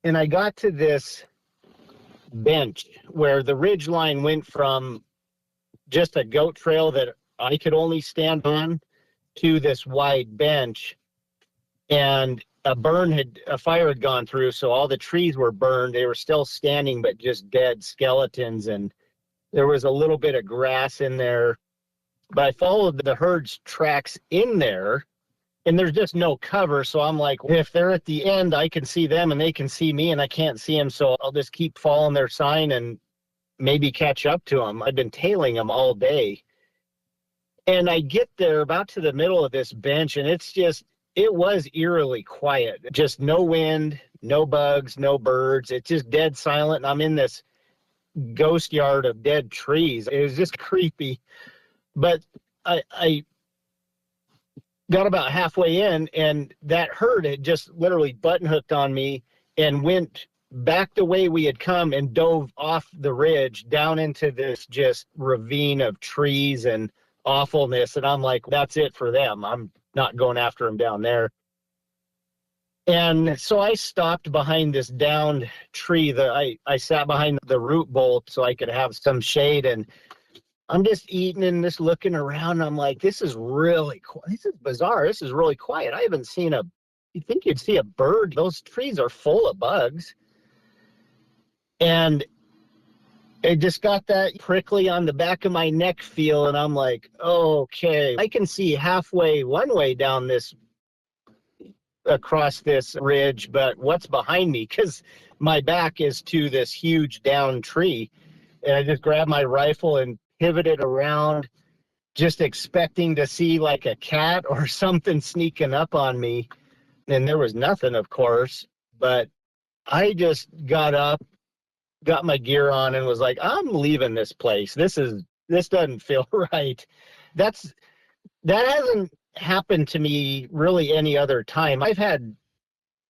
And I got to this bench where the ridge line went from just a goat trail that I could only stand on to this wide bench. And a fire had gone through, so all the trees were burned. They were still standing, but just dead skeletons. And there was a little bit of grass in there. But I followed the herd's tracks in there, and there's just no cover. So I'm like, if they're at the end, I can see them and they can see me, and I can't see them. So I'll just keep following their sign and maybe catch up to them. I've been tailing them all day. And I get there about to the middle of this bench, and it was eerily quiet. Just no wind, no bugs, no birds. It's just dead silent. And I'm in this ghost yard of dead trees. It was just creepy. But I got about halfway in, and that herd had just literally button hooked on me and went back the way we had come and dove off the ridge down into this just ravine of trees and awfulness. And I'm like, that's it for them. I'm not going after them down there. And so I stopped behind this downed tree that I sat behind the root bowl so I could have some shade. And I'm just eating and just looking around. And I'm like, this is really this is bizarre. This is really quiet. I haven't seen you think you'd see a bird. Those trees are full of bugs. And it just got that prickly on the back of my neck feel. And I'm like, okay, I can see halfway one way down across this ridge, but what's behind me? Because my back is to this huge down tree. And I just grabbed my rifle and pivoted around, just expecting to see like a cat or something sneaking up on me. And there was nothing, of course, but I just got up, got my gear on, and was like, I'm leaving this place. This doesn't feel right. That hasn't happened to me really any other time. I've had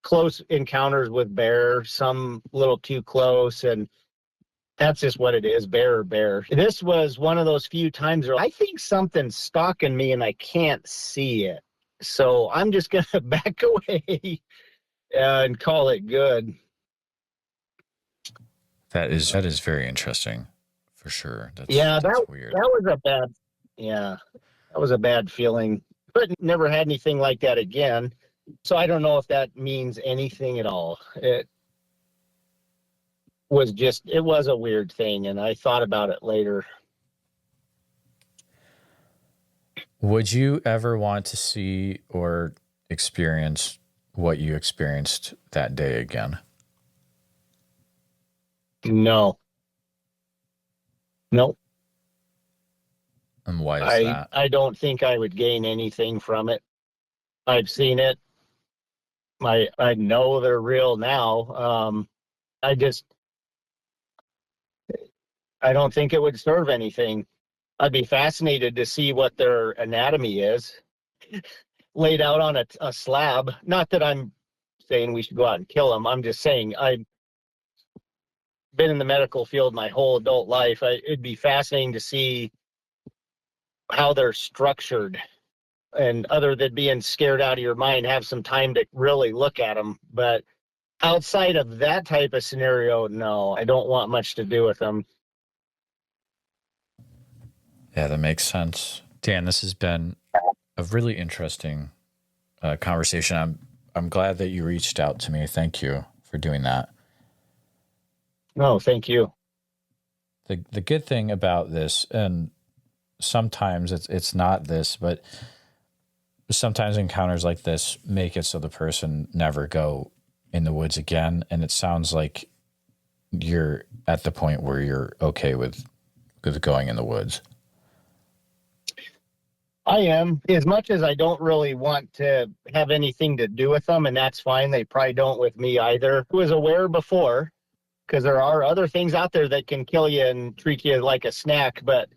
close encounters with bear, some a little too close, and that's just what it is, bear. This was one of those few times where I think something's stalking me and I can't see it. So I'm just going to back away and call it good. That is very interesting, for sure. That's weird. That was a bad feeling, but never had anything like that again. So I don't know if that means anything at all. It was a weird thing, and I thought about it later. Would you ever want to see or experience what you experienced that day again? No. Nope. And why is that? I don't think I would gain anything from it. I've seen it. I know they're real now. I don't think it would serve anything. I'd be fascinated to see what their anatomy is laid out on a slab. Not that I'm saying we should go out and kill them. I'm just saying I've been in the medical field my whole adult life. It'd be fascinating to see how they're structured, and other than being scared out of your mind, have some time to really look at them. But outside of that type of scenario, no, I don't want much to do with them. Yeah, that makes sense. Dan, this has been a really interesting conversation. I'm glad that you reached out to me. Thank you for doing that. No, thank you. The good thing about this, and sometimes it's not this, but sometimes encounters like this make it so the person never go in the woods again. And it sounds like you're at the point where you're okay with going in the woods. I am, as much as I don't really want to have anything to do with them, and that's fine. They probably don't with me either. I was aware before, because there are other things out there that can kill you and treat you like a snack. But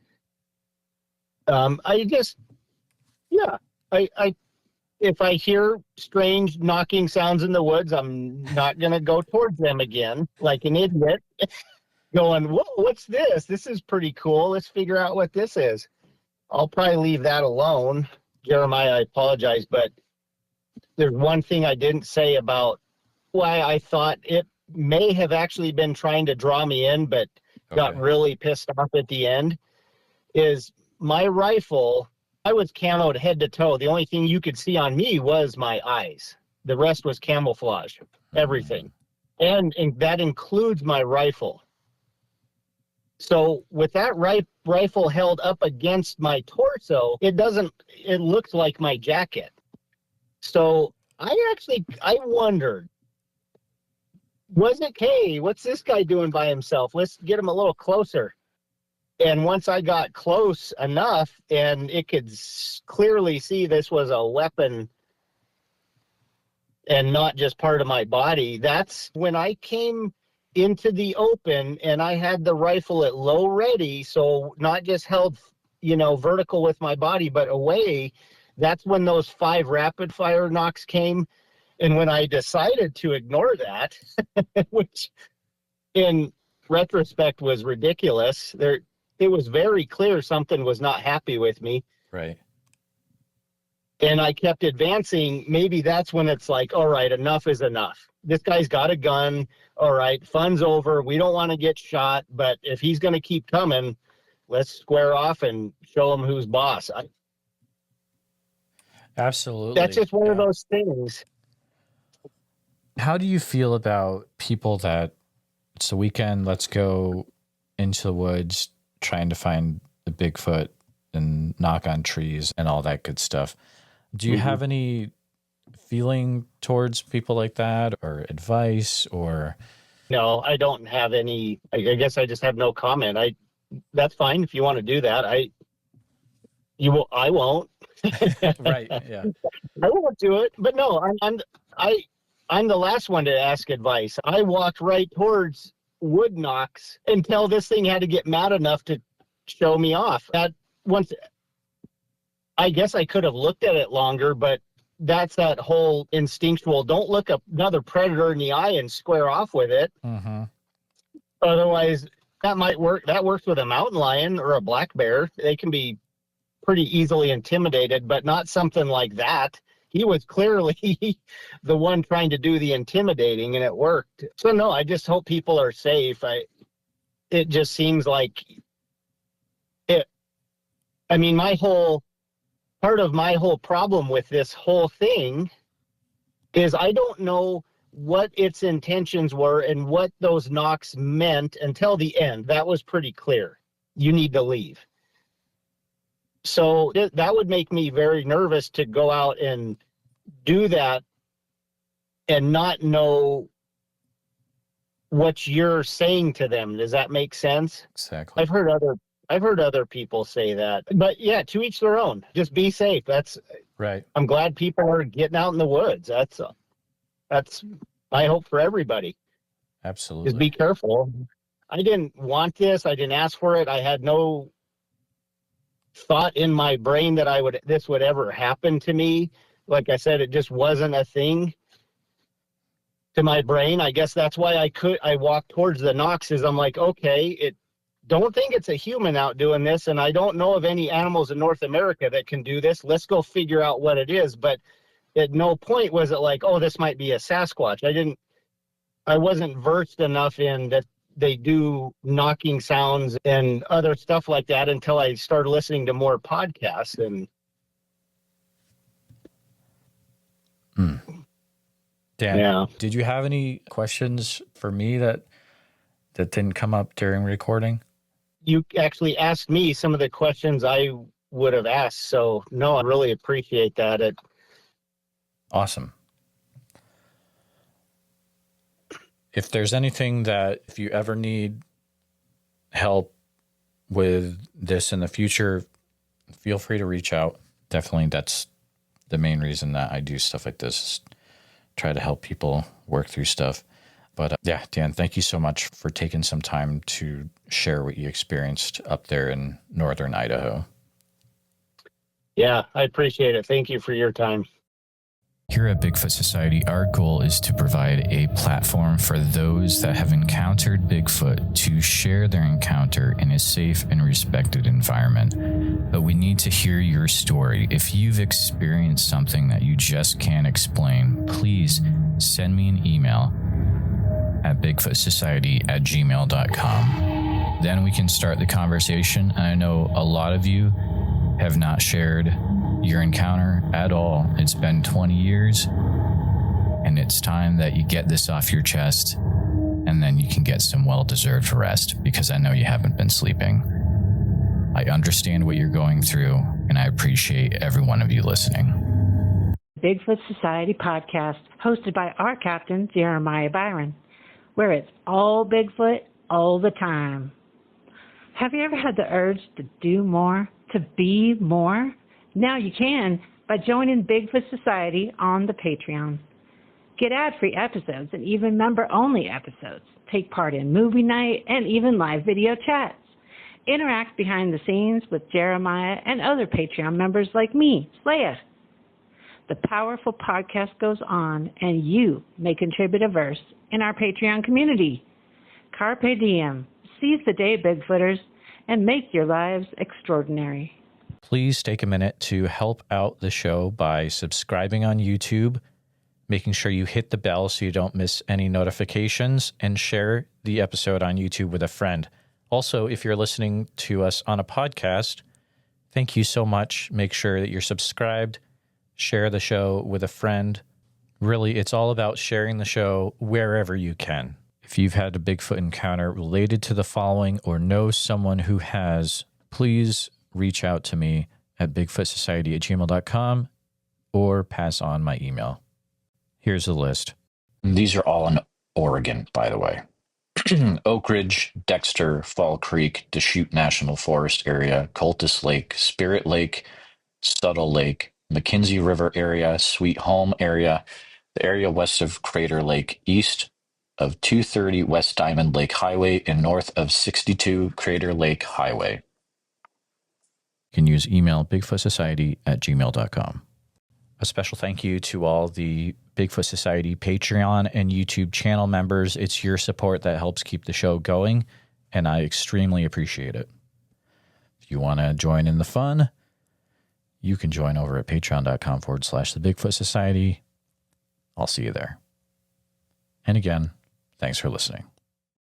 if I hear strange knocking sounds in the woods, I'm not going to go towards them again like an idiot going, whoa, what's this? This is pretty cool. Let's figure out what this is. I'll probably leave that alone. Jeremiah, I apologize, but there's one thing I didn't say about why I thought it may have actually been trying to draw me in, but got really pissed off at the end, is my rifle. I was canoed head to toe. The only thing you could see on me was my eyes. The rest was camouflage, everything. And that includes my rifle. So with that rifle held up against my torso, it looks like my jacket. So I wondered, was it, hey, what's this guy doing by himself? Let's get him a little closer. And once I got close enough and it could clearly see this was a weapon and not just part of my body, that's when I came into the open and I had the rifle at low ready. So not just held, vertical with my body, but away. That's when those 5 rapid fire knocks came. And when I decided to ignore that, which in retrospect was ridiculous, it was very clear something was not happy with me. Right. And I kept advancing. Maybe that's when it's like, all right, enough is enough. This guy's got a gun. All right, fun's over. We don't want to get shot. But if he's going to keep coming, let's square off and show him who's boss. Absolutely. That's just one of those things. How do you feel about people that it's the weekend, let's go into the woods trying to find the Bigfoot and knock on trees and all that good stuff? Do you have any feeling towards people like that or advice or? No, I don't have any. I guess I just have no comment. That's fine if you want to do that. I won't. Right. Yeah. I won't do it. But no, I'm the last one to ask advice. I walked right towards wood knocks until this thing had to get mad enough to show me off. I guess I could have looked at it longer, but that's that whole instinctual, don't look another predator in the eye and square off with it. Mm-hmm. Otherwise, that might work. That works with a mountain lion or a black bear. They can be pretty easily intimidated, but not something like that. He was clearly the one trying to do the intimidating, and it worked. So no, I just hope people are safe. It just seems like it. I mean, part of my whole problem with this whole thing is I don't know what its intentions were and what those knocks meant until the end. That was pretty clear. You need to leave. So that would make me very nervous to go out and do that and not know what you're saying to them. Does that make sense? Exactly. I've heard other people say that. But yeah, to each their own. Just be safe. That's right. I'm glad people are getting out in the woods. That's my hope for everybody. Absolutely. Just be careful. I didn't want this. I didn't ask for it. I had no thought in my brain that this would ever happen to me. Like I said, it just wasn't a thing to my brain. I guess that's why I walked towards the knocks, is I'm like, okay, don't think it's a human out doing this, and I don't know of any animals in North America that can do this. Let's go figure out what it is. But at no point was it like, oh, this might be a Sasquatch. I wasn't versed enough in that they do knocking sounds and other stuff like that until I started listening to more podcasts. And Dan, yeah. Did you have any questions for me that didn't come up during recording? You actually asked me some of the questions I would have asked. So no, I really appreciate that. Awesome. If there's anything if you ever need help with this in the future, feel free to reach out. Definitely, that's the main reason that I do stuff like this, is try to help people work through stuff. But yeah, Dan, thank you so much for taking some time to share what you experienced up there in Northern Idaho. Yeah, I appreciate it. Thank you for your time. Here at Bigfoot Society, our goal is to provide a platform for those that have encountered Bigfoot to share their encounter in a safe and respected environment. But we need to hear your story. If you've experienced something that you just can't explain, please send me an email at bigfootsociety@gmail.com. Then we can start the conversation. And I know a lot of you have not shared your encounter at all. It's been 20 years. And it's time that you get this off your chest, and then you can get some well-deserved rest, because I know you haven't been sleeping. I understand what you're going through, and I appreciate every one of you listening. Bigfoot Society podcast, hosted by our captain, Jeremiah Byron, where it's all Bigfoot all the time. Have you ever had the urge to do more, to be more? Now you can by joining Bigfoot Society on the Patreon. Get ad-free episodes and even member-only episodes. Take part in movie night and even live video chats. Interact behind the scenes with Jeremiah and other Patreon members like me, Slaya. The powerful podcast goes on, and you may contribute a verse in our Patreon community. Carpe diem. Seize the day, Bigfooters, and make your lives extraordinary. Please take a minute to help out the show by subscribing on YouTube, making sure you hit the bell so you don't miss any notifications, and share the episode on YouTube with a friend. Also, if you're listening to us on a podcast, thank you so much. Make sure that you're subscribed. Share the show with a friend. Really, it's all about sharing the show wherever you can. If you've had a Bigfoot encounter related to the following or know someone who has, please reach out to me at bigfootsociety@gmail.com or pass on my email. Here's the list. These are all in Oregon, by the way. Oak Ridge, Dexter, Fall Creek, Deschutes National Forest area, Cultus Lake, Spirit Lake, Subtle Lake, McKenzie River area, Sweet Home area, the area west of Crater Lake, east of 230 West Diamond Lake Highway, and north of 62 Crater Lake Highway. You can use email bigfootsociety@gmail.com. A special thank you to all the Bigfoot Society Patreon and YouTube channel members. It's your support that helps keep the show going, and I extremely appreciate it. If you want to join in the fun, you can join over at patreon.com/the Bigfoot Society. I'll see you there. And again, thanks for listening.